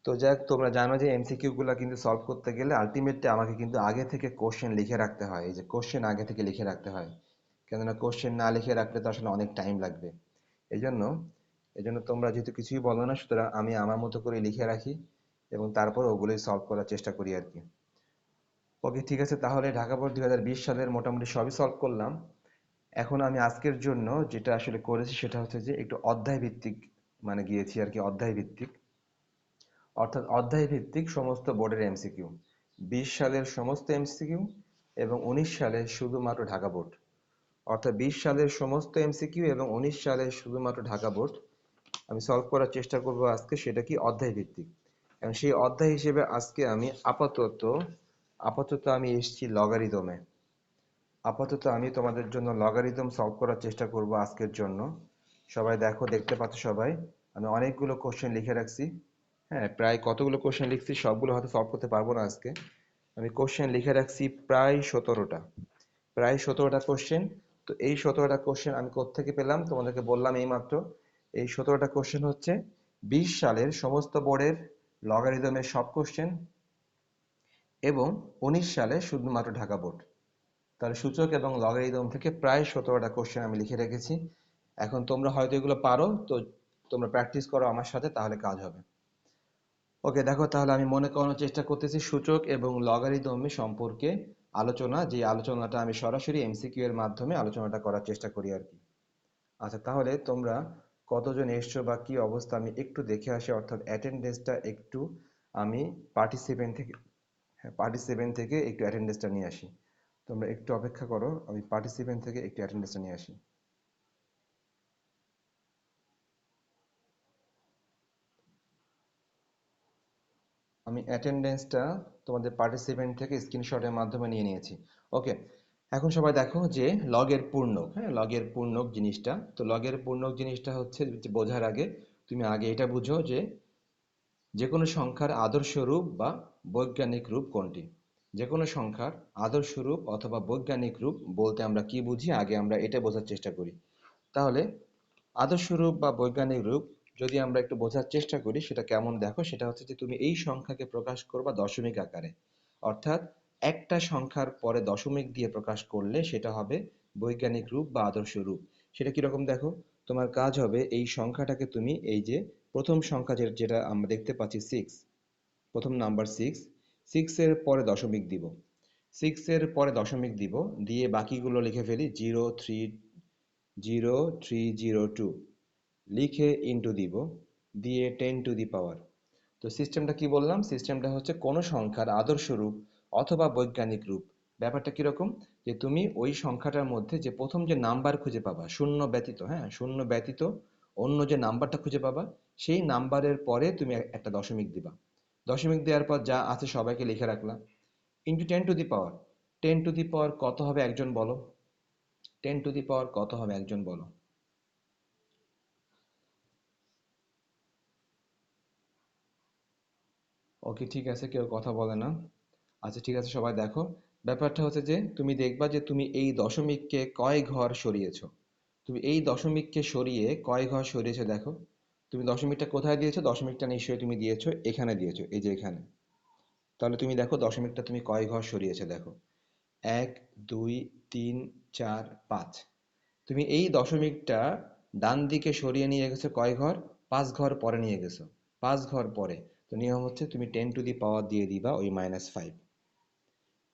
তো যাক, তোমরা জানো যে এমসিকিউ গুলা কিন্তু সলভ করতে গেলে আলটিমেটলি আমাকে কিন্তু আগে থেকে কোশ্চেন লিখে রাখতে হয়, এই যে কোশ্চেন আগে থেকে লিখে রাখতে হয়। কেননা কোশ্চেন না লিখে রাখলে তো আসলে অনেক টাইম লাগবে। এই জন্য এই জন্য তোমরা যেহেতু কিছুই বলো না, সুতরাং আমি আমার মতো করে লিখে রাখি এবং তারপর ওগুলোই সলভ করার চেষ্টা করি আর কি। ওকে, ঠিক আছে, তাহলে ঢাকা বোর্ড 2020 সালের মোটামুটি সবই সলভ করলাম। এখন আমি আজকের জন্য যেটা আসলে করেছি সেটা হচ্ছে যে একটু অধ্যায় ভিত্তিক, মানে গিয়েছি আর কি অধ্যায় ভিত্তিক। অর্থাৎ অধ্যায় ভিত্তিক সমস্ত বোর্ডের এমসিকিউ, 20 সালের সমস্ত এমসিকিউ এবং 19 সালের শুধুমাত্র ঢাকা বোর্ড। অর্থাৎ 20 সালের সমস্ত এমসিকিউ এবং 19 সালের শুধুমাত্র ঢাকা বোর্ড আমি সলভ করার চেষ্টা করব আজকে, সেটা কি অধ্যায় ভিত্তিক। এবং সেই অধ্যায় হিসেবে আজকে আমি আপাতত আমি এসেছি লগারিদমে। আপাতত আমি তোমাদের জন্য লগারিদম সলভ করার চেষ্টা করব আজকের জন্য। সবাই দেখো, দেখতে পাচ্ছ সবাই, আমি অনেকগুলো কোশ্চেন লিখে রাখছি। হ্যাঁ, প্রায় কতগুলো কোশ্চেন লিখছি সবগুলো হয়তো সলভ করতে পারবো না আজকে। আমি কোশ্চেন লিখে রাখছি প্রায় 17টা, প্রায় 17টা কোশ্চেন। তো এই 17টা কোশ্চেন আমি কোত্থেকে পেলাম তোমাদেরকে বললাম এইমাত্র। এই 17টা কোশ্চেন হচ্ছে 20 সালের সমস্ত বোর্ডের লগারিদমের সব কোশ্চেন এবং 19 সালে শুধুমাত্র ঢাকা বোর্ড। তাহলে সূচক এবং লগারিদম থেকে প্রায় 17টা কোশ্চেন আমি লিখে রেখেছি। এখন তোমরা হয়তো এগুলো পারো, তো তোমরা প্র্যাকটিস করো আমার সাথে, তাহলে কাজ হবে। ওকে দেখো, তাহলে আমি মনে করানোর চেষ্টা করতেছি সূচক এবং লগারিদম সম্পর্কে আলোচনা, যে আলোচনাটা আমি সরাসরি এমসিকিউ এর মাধ্যমে আলোচনাটা করার চেষ্টা করি আর কি। আচ্ছা, তাহলে তোমরা কতজন এসছো বা কি অবস্থা আমি একটু দেখে আসি, অর্থাৎ অ্যাটেন্ডেন্সটা একটু আমি পার্টিসিপেন্ট থেকে, হ্যাঁ পার্টিসিপেন্ট থেকে একটু অ্যাটেন্ডেন্সটা নিয়ে আসি। তোমরা একটু অপেক্ষা করো, আমি পার্টিসিপেন্ট থেকে একটু অ্যাটেন্ডেন্সটা নিয়ে আসি। আমি অ্যাটেন্ডেন্সটা তোমাদের পার্টিসিপেন্ট থেকে স্ক্রিনশটের মাধ্যমে নিয়ে নিয়েছি। ওকে, এখন সবাই দেখো যে লগের পূর্ণক, হ্যাঁ লগের পূর্ণক জিনিসটা, তো লগের পূর্ণক জিনিসটা হচ্ছে যে বোঝার আগে তুমি আগে এটা বুঝো যে যে কোনো সংখ্যার আদর্শ রূপ বা বৈজ্ঞানিক রূপ কোনটি। যে কোনো সংখ্যার আদর্শ রূপ অথবা বৈজ্ঞানিক রূপ বলতে আমরা কি বুঝি, আগে আমরা এটা বোঝার চেষ্টা করি। তাহলে আদর্শ রূপ বা বৈজ্ঞানিক রূপ যদি আমরা একটু বোঝার চেষ্টা করি, সেটা কেমন দেখো, সেটা হচ্ছে যে তুমি এই সংখ্যাকে প্রকাশ করবা দশমিক আকারে, অর্থাৎ একটা সংখ্যার পরে দশমিক দিয়ে প্রকাশ করলে সেটা হবে বৈজ্ঞানিক রূপ বা আদর্শ রূপ। সেটা কিরকম দেখো, তোমার কাজ হবে এই সংখ্যাটাকে তুমি এই যে প্রথম সংখ্যা যেটা আমরা দেখতে পাচ্ছি সিক্স, প্রথম নাম্বার সিক্স, সিক্সের পরে দশমিক দিব, সিক্সের পরে দশমিক দিব, দিয়ে বাকিগুলো লিখে ফেলি zero three, zero three zero two, লিখে ইনটু দিব, দিয়ে 10 টু দি পাওয়ার। তো সিস্টেমটা কি বললাম, সিস্টেমটা হচ্ছে কোনো সংখ্যার আদর্শ রূপ অথবা বৈজ্ঞানিক রূপ। ব্যাপারটা কিরকম, যে তুমি ওই সংখ্যাটার মধ্যে যে প্রথম যে নাম্বার খুঁজে পাবা শূন্য ব্যতীত, হ্যাঁ শূন্য ব্যতীত অন্য যে নাম্বারটা খুঁজে পাবা, সেই নাম্বারের পরে তুমি একটা দশমিক দিবা, দশমিক দেওয়ার পর যা আছে সবাইকে লিখে রাখলাম, into 10 to the power. 10 to the power কত হবে একজন বলো, 10 টু দি পাওয়ার কত হবে একজন বলো। ওকে ঠিক আছে, কেউ কথা বলে না। আচ্ছা ঠিক আছে, সবাই দেখো, ব্যাপারটা হচ্ছে যে তুমি দেখবা যে তুমি এই দশমিককে কয় ঘর সরিয়েছো, তুমি এই দশমিককে সরিয়ে কয় ঘর সরিয়েছো দেখো। তুমি দশমিকটা কোথায় দিয়েছো, দশমিকটা নিশ্চয়ই তুমি দিয়েছো এখানে দিয়েছো, এই যে এখানে। তাহলে তুমি দেখো দশমিকটা তুমি কয় ঘর সরিয়েছো দেখো, এক, দুই, তিন, চার, পাঁচ। তুমি এই দশমিকটা ডান দিকে সরিয়ে নিয়ে গেছো কয় ঘর, 5 ঘর পরে নিয়ে গেছো, 5 ঘর পরে। তো নিয়ম হচ্ছে তুমি 10 টু দি পাওয়ার দিয়ে দিবা ওই -5,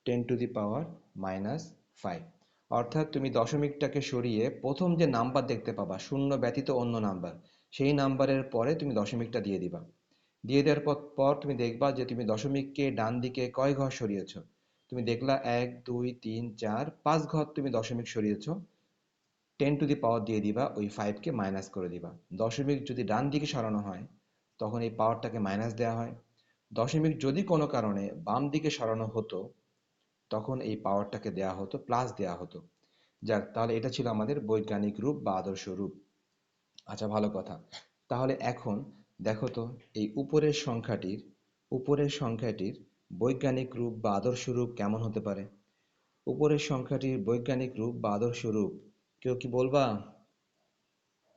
10 টু দি পাওয়ার -5, অর্থাৎ তুমি দশমিকটাকে সরিয়ে প্রথম যে নাম্বার দেখতে পাবা শূন্য ব্যতীত অন্য নাম্বার, সেই নাম্বারের পরে তুমি দশমিকটা দিয়ে দিবা। দিয়ে দেওয়ার পর তুমি দেখবা যে তুমি দশমিককে ডান দিকে কয় ঘর সরিয়েছো, তুমি দেখলা 1 2 3 4 5 ঘর তুমি দশমিক সরিয়েছো। 10 টু দি পাওয়ার দিয়ে দিবা ওই 5কে মাইনাস করে দিবা। দশমিক যদি ডান দিকে সরানো হয় তখন এই পাওয়ারটাকে মাইনাস দেওয়া হয়, দশমিক যদি কোনো কারণে বাম দিকে সরানো হতো তখন এই পাওয়ারটাকে দেওয়া হতো, প্লাস দেওয়া হতো। যাক, তাহলে এটা ছিল আমাদের বৈজ্ঞানিক রূপ বা আদর্শ রূপ। আচ্ছা ভালো কথা, তাহলে এখন দেখো তো এই উপরের সংখ্যাটির বৈজ্ঞানিক রূপ বা আদর্শ রূপ কেমন হতে পারে। উপরের সংখ্যাটির বৈজ্ঞানিক রূপ বা আদর্শ রূপ কেউ কি বলবা?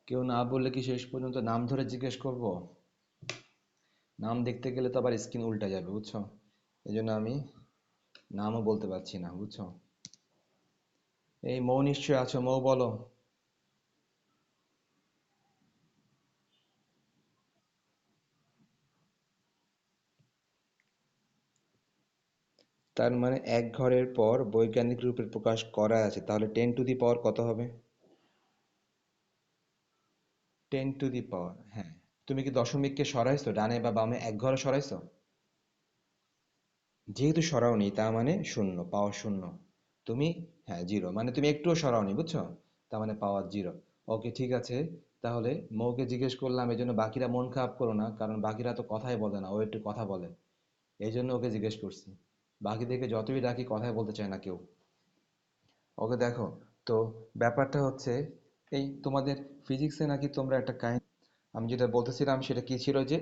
কেউ না বললে কি শেষ পর্যন্ত নাম ধরে জিজ্ঞেস করব? নাম দেখতে গেলে তো আবার স্ক্রিন উল্টা যাবে বুঝছো, এই জন্য আমি নামও বলতে পারছি না বুঝছো। এই মৌ নিশ্চয় আছো, মৌ বলো। তার মানে এক ঘরের পর বৈজ্ঞানিক রূপে প্রকাশ করা আছে, তাহলে 10 টু দি পাওয়ার কত হবে? 10 টু দি পাওয়ার, হ্যাঁ। তুমি কি দশমিককে সরাইছো ডানে বা বামে, এক ঘরে সরাইছো? যেহেতু সরাওনি তার মানে শূন্য, পাওয়ার শূন্য। তুমি, হ্যাঁ জিরো, মানে তুমি একটুও সরাওনি বুঝছো, তার মানে পাওয়ার জিরো। ওকে ঠিক আছে, তাহলে মৌকে জিজ্ঞেস করলাম, এই জন্য বাকিরা মন খারাপ করো না, কারণ বাকিরা তো কথাই বলে না, ও একটু কথা বলে, এই জন্য ওকে জিজ্ঞেস করছি। বাকিদেরকে যতই ডাকি কথাই বলতে চায় না কেউ। ওকে দেখো, তো ব্যাপারটা হচ্ছে এই তোমাদের ফিজিক্সে নাকি তোমরা একটা কাহিনী, আমি যেটা বলতেছিলাম সেটা কি ছিল যে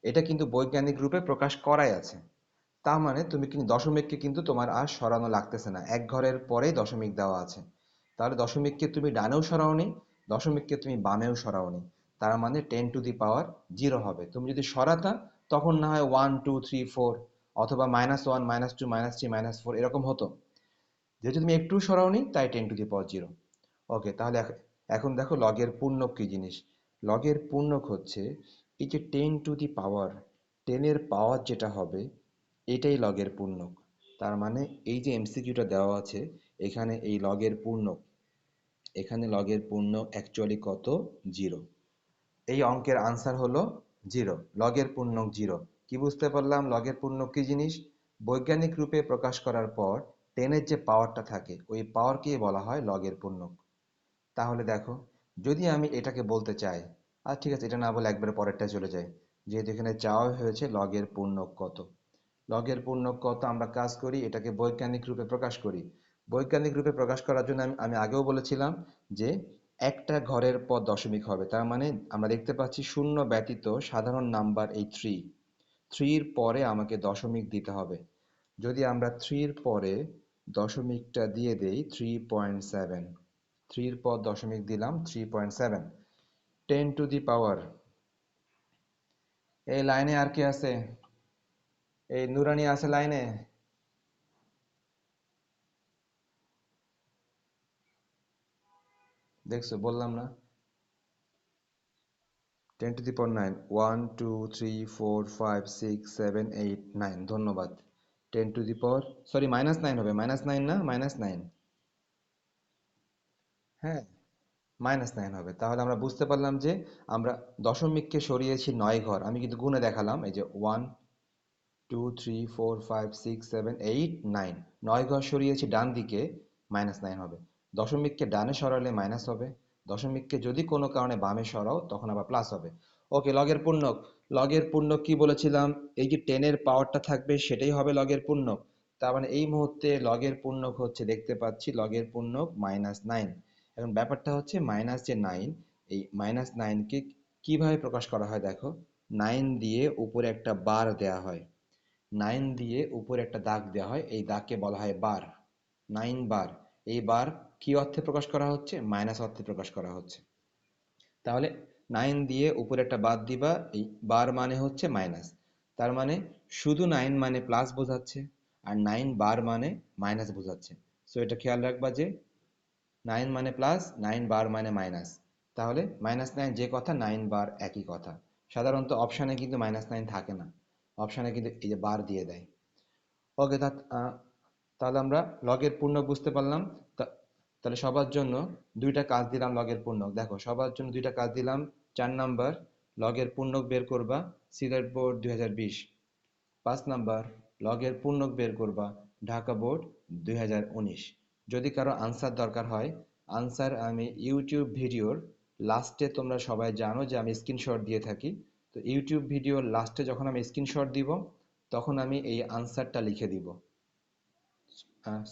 এটা কিন্তু বৈজ্ঞানিক রূপে প্রকাশ করাই আছে। তার মানে তুমি কিন্তু দশমিককে কিন্তু তোমার আর সরানো লাগতেছে না, এক ঘরের পরেই দশমিক দেওয়া আছে। তাহলে দশমিককে তুমি ডানেও সরাওনি, দশমিককে তুমি বামেও সরাওনি, তার মানে 10 টু দি পাওয়ার 0 হবে। তুমি যদি সরাতা তখন না হয় 1 2 3 4, অথবা -1 -2 -3 -4 এরকম হতো। যেহেতু তুমি একটু সরাওনি তাই 10 টু দি পাওয়ার 0। ওকে, তাহলে এখন দেখো লগের পূর্ণক কি জিনিস। লগের পূর্ণক হচ্ছে এই যে 10-এর পাওয়ার যেটা হবে এটাই লগের পূর্ণক। তার মানে এই যে এমসিকিউটা দেওয়া আছে এখানে এই লগের পূর্ণক, এখানে লগের পূর্ণক অ্যাকচুয়ালি কত? 0। এই অঙ্কের আনসার হলো 0, লগের পূর্ণক 0। কি বুঝতে পারলাম লগের পূর্ণক কি জিনিস? বৈজ্ঞানিক রূপে প্রকাশ করার পর 10-এর যে পাওয়ারটা থাকে ওই পাওয়ারকেই বলা হয় লগের পূর্ণক। তাহলে দেখো, যদি আমি এটাকে বলতে চাই, আর ঠিক আছে এটা না বলে একবারে পরেরটায় চলে যাই, যেহেতু এখানে চাওয়া হয়েছে লগের পূর্ণক কত। লগের পূর্ণক কত আমরা কাজ করি, এটাকে বৈজ্ঞানিক রূপে প্রকাশ করি। বৈজ্ঞানিক রূপে প্রকাশ করার জন্য আমি আগেও বলেছিলাম যে একটা ঘরের পর দশমিক হবে, তার মানে আমরা দেখতে পাচ্ছি শূন্য ব্যতীত সাধারণ নাম্বার এই 3, 3-র পরে আমাকে দশমিক দিতে হবে। যদি আমরা 3-র পরে দশমিকটা দিয়ে দেই 3.7, 3-র পর দশমিক দিলাম 3.7, 10 টু দি পাওয়ার, এই লাইনে আর কি আছে? এই নুরানি আছে লাইনে? দেখছো বললাম না? 10 টু দি পাওয়ার 9, 1 2 3 4 5 6 7 8 9, ধন্যবাদ। 10 টু দি পাওয়ার, সরি -9 হবে, -9 না, -9। হ্যাঁ, -9 হবে। তাহলে আমরা বুঝতে পারলাম যে আমরা দশমিককে সরিয়েছি 9 ঘর। আমি কিন্তু গুণে দেখালাম, এই যে 1 2 3 4 5 6 7 8 9, 9 ঘর সরিয়েছি ডান দিকে, -9 হবে। দশমিককে ডানে সরালে মাইনাস হবে, দশমিককে যদি কোনো কারণে বামে সরাও তখন আবার প্লাস হবে। ওকে, লগের পূর্ণক, লগের পূর্ণক কি বলেছিলাম? এই যে 10-এর পাওয়ারটা থাকবে সেটাই হবে লগের পূর্ণক। তার মানে এই মুহূর্তে লগের পূর্ণক হচ্ছে, দেখতে পাচ্ছি লগের পূর্ণক -9। এখন ব্যাপারটা হচ্ছে মাইনাস যে 9, এই -9কে কিভাবে প্রকাশ করা হয় দেখো, 9 দিয়ে উপরে একটা বার দেয়া হয়, 9 দিয়ে উপরে একটা দাগ দেওয়া হয়, এই দাগকে বলা হয় বার, 9 বার। এই বার কি অর্থে প্রকাশ করা হচ্ছে? মাইনাস অর্থে প্রকাশ করা হচ্ছে। তাহলে 9 দিয়ে উপরে একটা বাদ দিবা, এই বার মানে হচ্ছে মাইনাস। তার মানে শুধু 9 মানে প্লাস বোঝাচ্ছে, আর 9 বার মানে মাইনাস বোঝাচ্ছে। সো এটা খেয়াল রাখবা যে 9 মানে প্লাস, 9 বার মানে মাইনাস। তাহলে -9 যে কথা, 9 বার একই কথা। সাধারণত অপশানে কিন্তু -9 থাকে না, অপশানে কিন্তু এই যে বার দিয়ে দেয়। ওকে, তাহলে আমরা লগের পূর্ণক বুঝতে পারলাম। তাহলে সবার জন্য দুইটা কাজ দিলাম লগের পূর্ণক, দেখো সবার জন্য দুইটা কাজ দিলাম। 4 নাম্বার, লগের পূর্ণক বের করবা, সিলেট বোর্ড 2020। 5 নাম্বার, লগের পূর্ণক বের করবা, ঢাকা বোর্ড 2019। যদি কারো আনসার দরকার হয়, আনসার আমি ইউটিউব ভিডিওর লাস্টে, তোমরা সবাই জানো যে আমি স্ক্রিনশট দিয়ে থাকি, তো ইউটিউব ভিডিওর লাস্টে যখন আমি স্ক্রিনশট দিব তখন আমি এই আনসারটা লিখে দিব।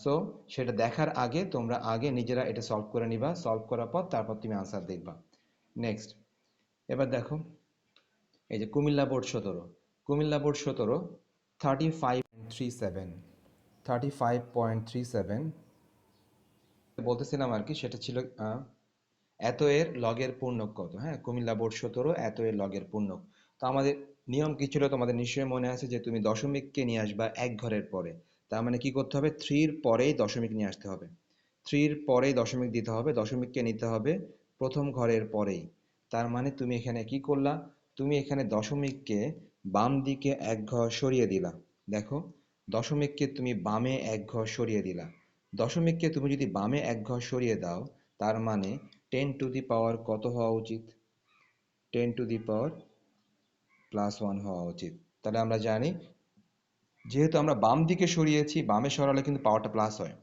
সো সেটা দেখার আগে তোমরা আগে নিজেরা এটা সলভ করে নিবা, সলভ করার পর তারপর তুমি আনসার দেখবা। নেক্সট, এবার দেখো, এই যে কুমিল্লা বোর্ড 17, কুমিল্লা বোর্ড 17 35.37, 35.37 বলতেছিলাম আর কি, সেটা ছিল এত এর লগের পূর্ণক কত। হ্যাঁ, কুমিল্লা বোর্ড 17 এত এর লগের পূর্ণক। তো আমাদের নিয়ম কি ছিল তোমাদের নিশ্চয়ই মনে আছে, যে তুমি দশমিককে নিয়ে আসবা এক ঘরের পরে। তার মানে কি করতে হবে, 3-র পরেই দশমিক নিয়ে আসতে হবে, 3-র পরেই দশমিক দিতে হবে, দশমিককে নিতে হবে প্রথম ঘরের পরেই। তার মানে তুমি এখানে কি করলা, তুমি এখানে দশমিককে বাম দিকে এক ঘর সরিয়ে দিলা। দেখো, দশমিককে তুমি বামে এক ঘর সরিয়ে দিলা। দশমিককে তুমি যদি বামে এক ঘর সরিয়ে দাও, তার মানে 10 টু দি পাওয়ার কত হওয়া উচিত? 10 টু দি পাওয়ার +1 হওয়া উচিত। তাহলে আমরা জানি, যেহেতু আমরা বাম দিকে সরিয়েছি, বামে সরালে কিন্তু পাওয়ারটা প্লাস হয়,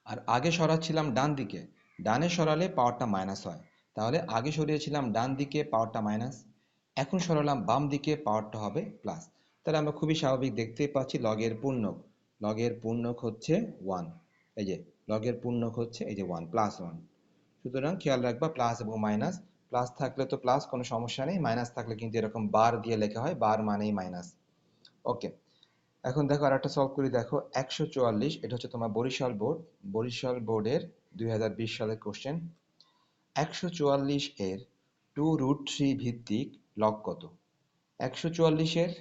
আর আগে সরাচ্ছিলাম ডান দিকে, ডানে সরালে পাওয়ারটা মাইনাস হয়। তাহলে আগে সরিয়েছিলাম ডান দিকে, পাওয়ারটা মাইনাস, এখন সরালাম বাম দিকে, পাওয়ারটা হবে প্লাস। তাহলে আমরা খুবই স্বাভাবিক দেখতেই পাচ্ছি লগের পূর্ণক, লগের পূর্ণক হচ্ছে 1। এই যে লগের পূর্ণক হচ্ছে এই যে 1, +1। সুতরাং খেয়াল রাখবা প্লাস এবং মাইনাস, প্লাস থাকলে তো প্লাস, কোনো সমস্যা নেই, মাইনাস থাকলে কিন্তু এরকম বার দিয়ে লেখা হয়, বার মানেই মাইনাস। ওকে, এখন দেখো আর একটা সলভ করি, দেখো 144, এটা হচ্ছে তোমার বরিশাল বোর্ড, বরিশাল বোর্ডের 2020 সালের কোশ্চেন। 144 এর 2√3 ভিত্তিক লব কত? 144-এর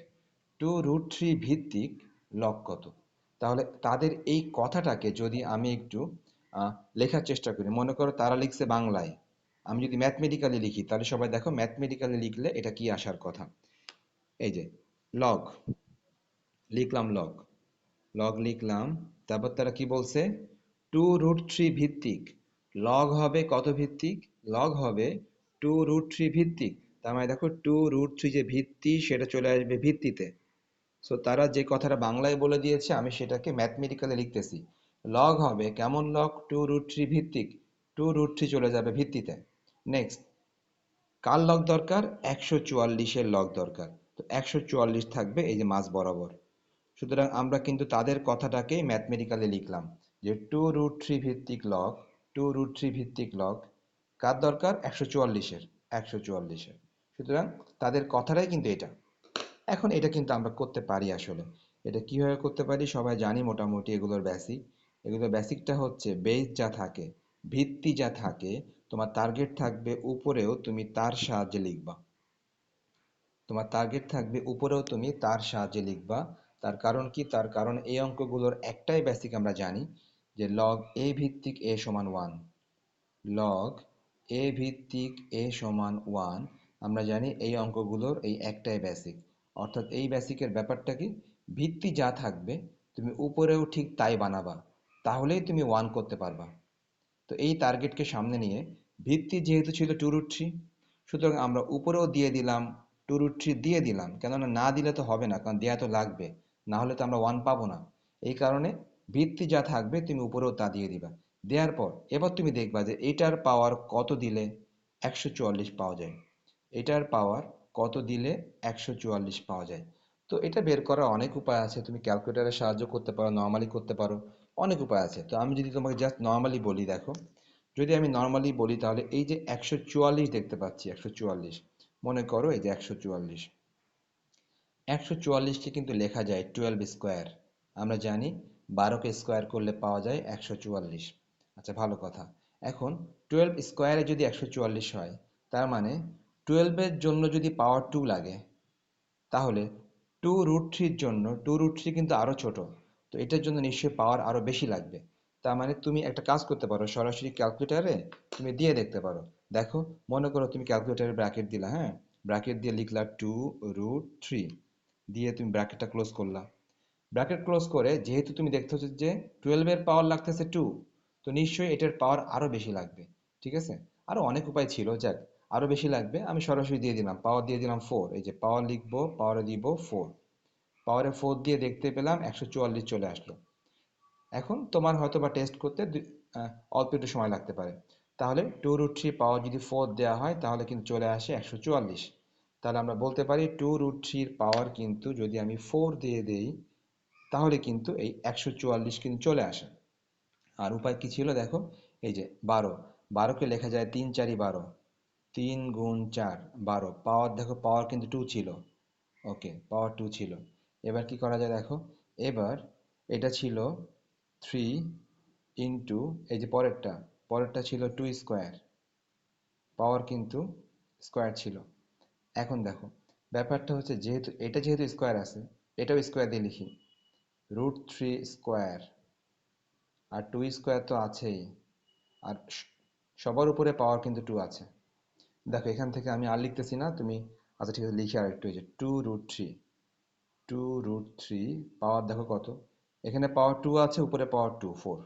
2√3 ভিত্তিক লব কত? তাহলে তাদের এই কথাটাকে যদি আমি একটু লেখার চেষ্টা করি, মনে করো তারা লিখছে বাংলায়, আমি যদি ম্যাথমেটিক্যালি লিখি, তাহলে সবাই দেখো ম্যাথমেটিক্যালি লিখলে এটা কি আসার কথা। এই যে লগ লিখলাম, লগ লগ লিখলাম। তারপর তারা কি বলছে? 2√3 ভিত্তিক। লগ হবে কত ভিত্তিক? লগ হবে 2√3 ভিত্তিক। তার মানে দেখো 2√3 যে ভিত্তি সেটা চলে আসবে ভিত্তিতে। সো তারা যে কথাটা বাংলায় বলে দিয়েছে আমি সেটাকে ম্যাথমেটিক্যালি লিখতেছি। লগ হবে কেমন লগ? 2√3 ভিত্তিক। 2√3 চলে যাবে ভিত্তিতে। নেক্সট, কার লগ দরকার? 144-এর লগ দরকার। তো 144 থাকবে এই যে মাঝ বরাবর। সুতরাং আমরা কিন্তু তাদের কথাটাকেই ম্যাথমেটিক্যালি লিখলাম যে 2√3 ভিত্তিক লগ, 2√3 ভিত্তিক লগ কার দরকার? 144-এর। 144-এর। সুতরাং তাদের কথাটাই কিন্তু এটা। এখন এটা কিন্তু আমরা করতে পারি আসলে। এটা কিভাবে করতে পারি সবাই জানি মোটামুটি এগুলোর বেসিক। এগুলোর বেসিকটা হচ্ছে বেস যা থাকে, ভিত্তি যা থাকে, তোমার টার্গেট থাকবে উপরেও তুমি তার সাহায্যে লিখবা। তোমার টার্গেট থাকবে উপরেও তুমি তার সাহায্যে লিখবা। তার কারণ কি? তার কারণ এই অঙ্কগুলোর একটাই বেসিক আমরা জানি যে লগ এ ভিত্তিক এ সমান 1। লগ এ ভিত্তিক এ সমান 1 আমরা জানি এই অঙ্কগুলোর এই একটাই বেসিক। অর্থাৎ এই বেসিকের ব্যাপারটা কি? ভিত্তি যা থাকবে তুমি উপরেও ঠিক তাই বানাবা, তাহলেই তুমি 1 করতে পারবা। তো এই টার্গেটকে সামনে নিয়ে ভিত্তি যেহেতু ছিল 2√3, সুতরাং আমরা উপরেও দিয়ে দিলাম 2√3 দিয়ে দিলাম, কেননা না দিলে তো হবে না, কারণ দেয়া তো লাগবে, না হলে তো আমরা 1 পাবো না। এই কারণে ভিত্তি যা থাকবে তুমি উপরেও তা দিয়ে দিবা। দেওয়ার পর এবার তুমি দেখবা যে এটার পাওয়ার কত দিলে 144 পাওয়া যায়। এটার পাওয়ার কত দিলে 144 পাওয়া যায়। তো এটা বের করার অনেক উপায় আছে, তুমি ক্যালকুলেটরের সাহায্য করতে পারো, নর্মালি করতে পারো, অনেক উপায় আছে। তো আমি যদি তোমাকে জাস্ট নর্মালি বলি, দেখো, যদি আমি নর্মালি বলি তাহলে এই যে 144 দেখতে পাচ্ছি, 144, মনে করো এই যে 144, 144কে কিন্তু লেখা যায় 12 স্কোয়ার। আমরা জানি 12কে স্কোয়ার করলে পাওয়া যায় 144। আচ্ছা, ভালো কথা। এখন 12 স্কোয়ারে যদি 144 হয়, তার মানে 12-এর জন্য যদি পাওয়ার 2 লাগে, তাহলে 2√3-র জন্য 2√3 কিন্তু আরো ছোট। তো এটার জন্য নিশ্চয়ই পাওয়ার আরো বেশি লাগবে। তার মানে তুমি একটা কাজ করতে পারো, সরাসরি ক্যালকুলেটারে তুমি দিয়ে দেখতে পারো। দেখো, মনে করো তুমি ক্যালকুলেটারে ব্র্যাকেট দিলা, হ্যাঁ, ব্র্যাকেট দিয়ে লিখলা 2√3, দিয়ে তুমি ব্র্যাকেটটা ক্লোজ করলা। ব্র্যাকেট ক্লোজ করে যেহেতু তুমি দেখতেছো যে 12-এর পাওয়ার লাগতেছে 2, তো নিশ্চয়ই এটার পাওয়ার আরো বেশি লাগবে। ঠিক আছে? আরো অনেক উপায় ছিল, যাক, আরো বেশি লাগবে, আমি সরাসরি দিয়ে দিলাম, পাওয়ার দিয়ে দিলাম 4। এই যে পাওয়ার লিখবো, পাওয়ারে দিব 4, পাওয়ারে 4 দিয়ে দেখতে পেলাম 144 চলে আসলো। এখন তোমার হয়তো বা টেস্ট করতে অল্প একটু সময় লাগতে পারে। তাহলে 2√3 পাওয়ার যদি 4 দেওয়া হয় তাহলে কিন্তু চলে আসে 144। তাহলে আমরা বলতে পারি 2√3-র পাওয়ার কিন্তু যদি আমি 4 দিয়ে দেই তাহলে কিন্তু এই 144 কিন্তু চলে আসে। আর উপায় কি ছিল দেখো, এই যে 12, 12কে লেখা যায় 3×4=12, 3 × 4 12, পাওয়ার দেখো পাওয়ার কিন্তু 2 ছিল। ওকে, পাওয়ার 2 ছিল। এবার কি করা যায় দেখো, এবার এটা ছিল 3 ইন্টু, এই যে পরেরটা, পরেরটা ছিল 2 স্কোয়ার, পাওয়ার কিন্তু স্কোয়ার ছিল। এখন দেখো, ব্যাপারটা হচ্ছে যেহেতু এটা যেহেতু স্কোয়ার আছে, এটাও স্কোয়ার দিয়ে লিখি, √3 স্কোয়ার, আর 2 স্কোয়ার তো আছেই, আর সবার উপরে পাওয়ার কিন্তু 2 আছে। দেখো এখান থেকে আমি আর লিখতেছি না, তুমি, আচ্ছা ঠিক আছে লিখি আর একটু, এই যে 2√3, 2√3 পাওয়ার দেখো কত, এখানে পাওয়ার 2 আছে, উপরে পাওয়ার 2, 4।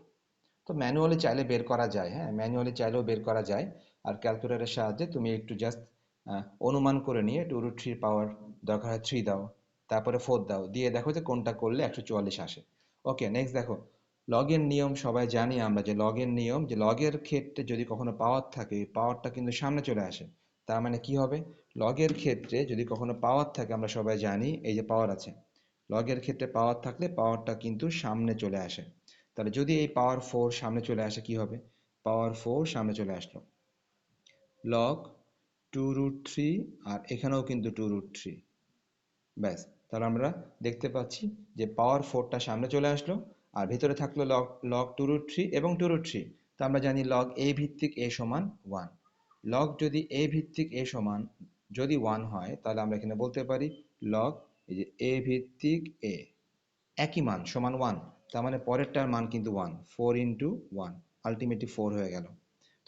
তো ম্যানুয়ালি চাইলে বের করা যায়, হ্যাঁ, ম্যানুয়ালি চাইলেও বের করা যায়। আর ক্যালকুলেটরের সাহায্যে তুমি একটু জাস্ট অনুমান করে নিয়ে 2√3 পাওয়ার দরকার হয় 3 দাও, তারপরে 4 দাও, দিয়ে দেখো যে কোনটা করলে 144 আসে। ওকে, নেক্সট দেখো, লগের নিয়ম সবাই জানি আমরা, যে লগের নিয়ম, যে লগের ক্ষেত্রে যদি কখনো পাওয়ার থাকে পাওয়ারটা কিন্তু সামনে চলে আসে। তার মানে কি হবে? লগের ক্ষেত্রে যদি কখনো পাওয়ার থাকে, আমরা সবাই জানি এই যে পাওয়ার আছে, লগের ক্ষেত্রে পাওয়ার থাকলে পাওয়ারটা কিন্তু সামনে চলে আসে। তাহলে যদি এই পাওয়ার 4 সামনে চলে আসে কি হবে? পাওয়ার 4 সামনে চলে আসলো, লগ 2√3, আর এখানেও কিন্তু 2√3, ব্যাস। তাহলে আমরা দেখতে পাচ্ছি যে পাওয়ার 4টা সামনে চলে আসলো, আর ভিতরে থাকলো লগ লগ 2√3 এবং 2√3। তো আমরা জানি লগ এ ভিত্তিক এ সমান 1। লগ যদি এ ভিত্তিক এ সমান যদি 1 হয়, তাহলে আমরা এখানে বলতে পারি লগ, এই যে এ ভিত্তিক এ একই মান সমান 1। তার মানে পরেরটার মান কিন্তু 1, 4 × 1, আলটিমেটলি 4 হয়ে গেল।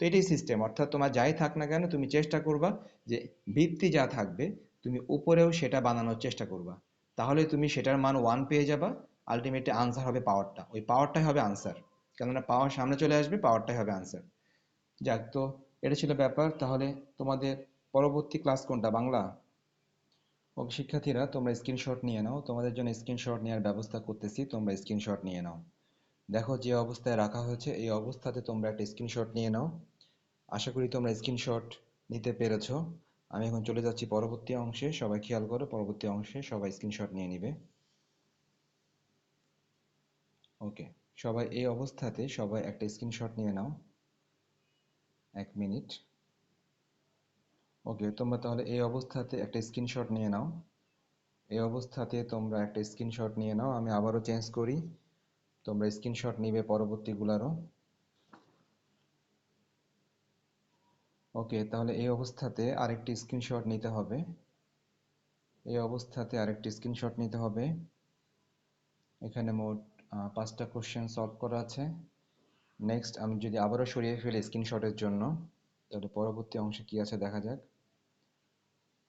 তো এটাই সিস্টেম, অর্থাৎ তোমার যাই থাক না কেন তুমি চেষ্টা করবা যে ভিত্তি যা থাকবে তুমি উপরেও সেটা বানানোর চেষ্টা করবা। তাহলে তুমি সেটার মান 1 পেয়ে যাবা, আলটিমেটলি আনসার হবে পাওয়ারটা, ওই পাওয়ারটাই হবে আনসার, কেননা পাওয়ার সামনে চলে আসবে, পাওয়ারটাই হবে আনসার। যাক, তো এটা ছিল ব্যাপার। তাহলে তোমাদের পরবর্তী ক্লাস কোনটা, বাংলা? ওকে শিক্ষার্থীরা, তোমরা স্ক্রিনশট নিয়ে নাও, তোমাদের জন্য স্ক্রিনশট নেওয়ার ব্যবস্থা করতেছি, তোমরা স্ক্রিনশট নিয়ে নাও। দেখো যে অবস্থায় রাখা হয়েছে এই অবস্থাতে তোমরা একটা স্ক্রিনশট নিয়ে নাও। আশা করি তোমরা স্ক্রিনশট নিতে পেরেছো। আমি এখন চলে যাচ্ছি পরবর্তী অংশে, সবাই খেয়াল করো, পরবর্তী অংশে সবাই স্ক্রিনশট নিয়ে নিবে। ওকে, সবাই এই অবস্থাতে সবাই একটা স্ক্রিনশট নিয়ে নাও। 1 মিনিট। ওকে, তোমরা তাহলে এই অবস্থাতে একটা স্ক্রিনশট নিয়ে নাও। এই অবস্থাতে তোমরা একটা স্ক্রিনশট নিয়ে নাও। আমি আবারও চেঞ্জ করি, তোমরা স্ক্রিনশট নিবে পরবর্তীগুলারও। ওকে, তাহলে এই অবস্থাতে আরেকটি স্ক্রিনশট নিতে হবে। এই অবস্থাতে আরেকটি স্ক্রিনশট নিতে হবে। এখানে মোট 5টা কোশ্চেন সলভ করা আছে। নেক্সট আমি যদি আবারও সরিয়ে ফেলি স্ক্রিনশটের জন্য, তাহলে পরবর্তী অংশে কি আছে দেখা যাক।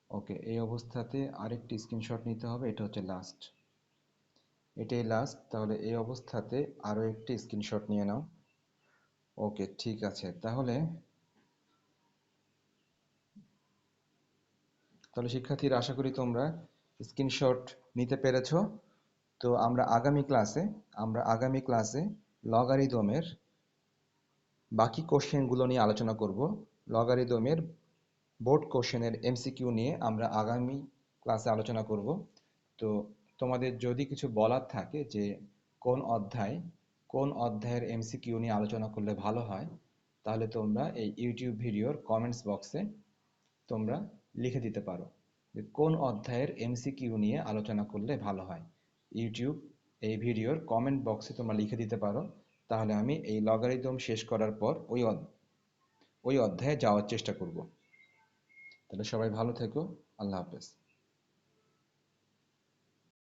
ওকে, এই অবস্থাতে আরেকটি স্ক্রিনশট নিতে হবে, এটা হচ্ছে লাস্ট, এটাই লাস্ট। তাহলে এই অবস্থাতে আরও একটি স্ক্রিনশট নিয়ে নাও। ওকে, ঠিক আছে। তাহলে তাহলে শিক্ষার্থীরা, আশা করি তোমরা স্ক্রিনশট নিতে পেরেছো। তো আমরা আগামী ক্লাসে লগারিদমের বাকি কোশ্চেনগুলো নিয়ে আলোচনা করব। লগারিদমের বোর্ড কোশ্চেনের এমসিকিউ নিয়ে আমরা আগামী ক্লাসে আলোচনা করব। তো তোমাদের যদি কিছু বলার থাকে যে কোন অধ্যায়ের এমসিকিউ নিয়ে আলোচনা করলে ভালো হয়, তাহলে তোমরা এই ইউটিউব ভিডিওর কমেন্টস বক্সে তোমরা লিখে দিতে পারো যে কোন অধ্যায়ের এমসিকিউ নিয়ে আলোচনা করলে ভালো হয়। ইউটিউব এই ভিডিওর কমেন্ট বক্সে তোমরা লিখে দিতে পারো, তাহলে আমি এই লগারিদম শেষ করার পর ওই অধ্যায়ে যাওয়ার চেষ্টা করব। তাহলে সবাই ভালো থেকো। আল্লাহ হাফেজ।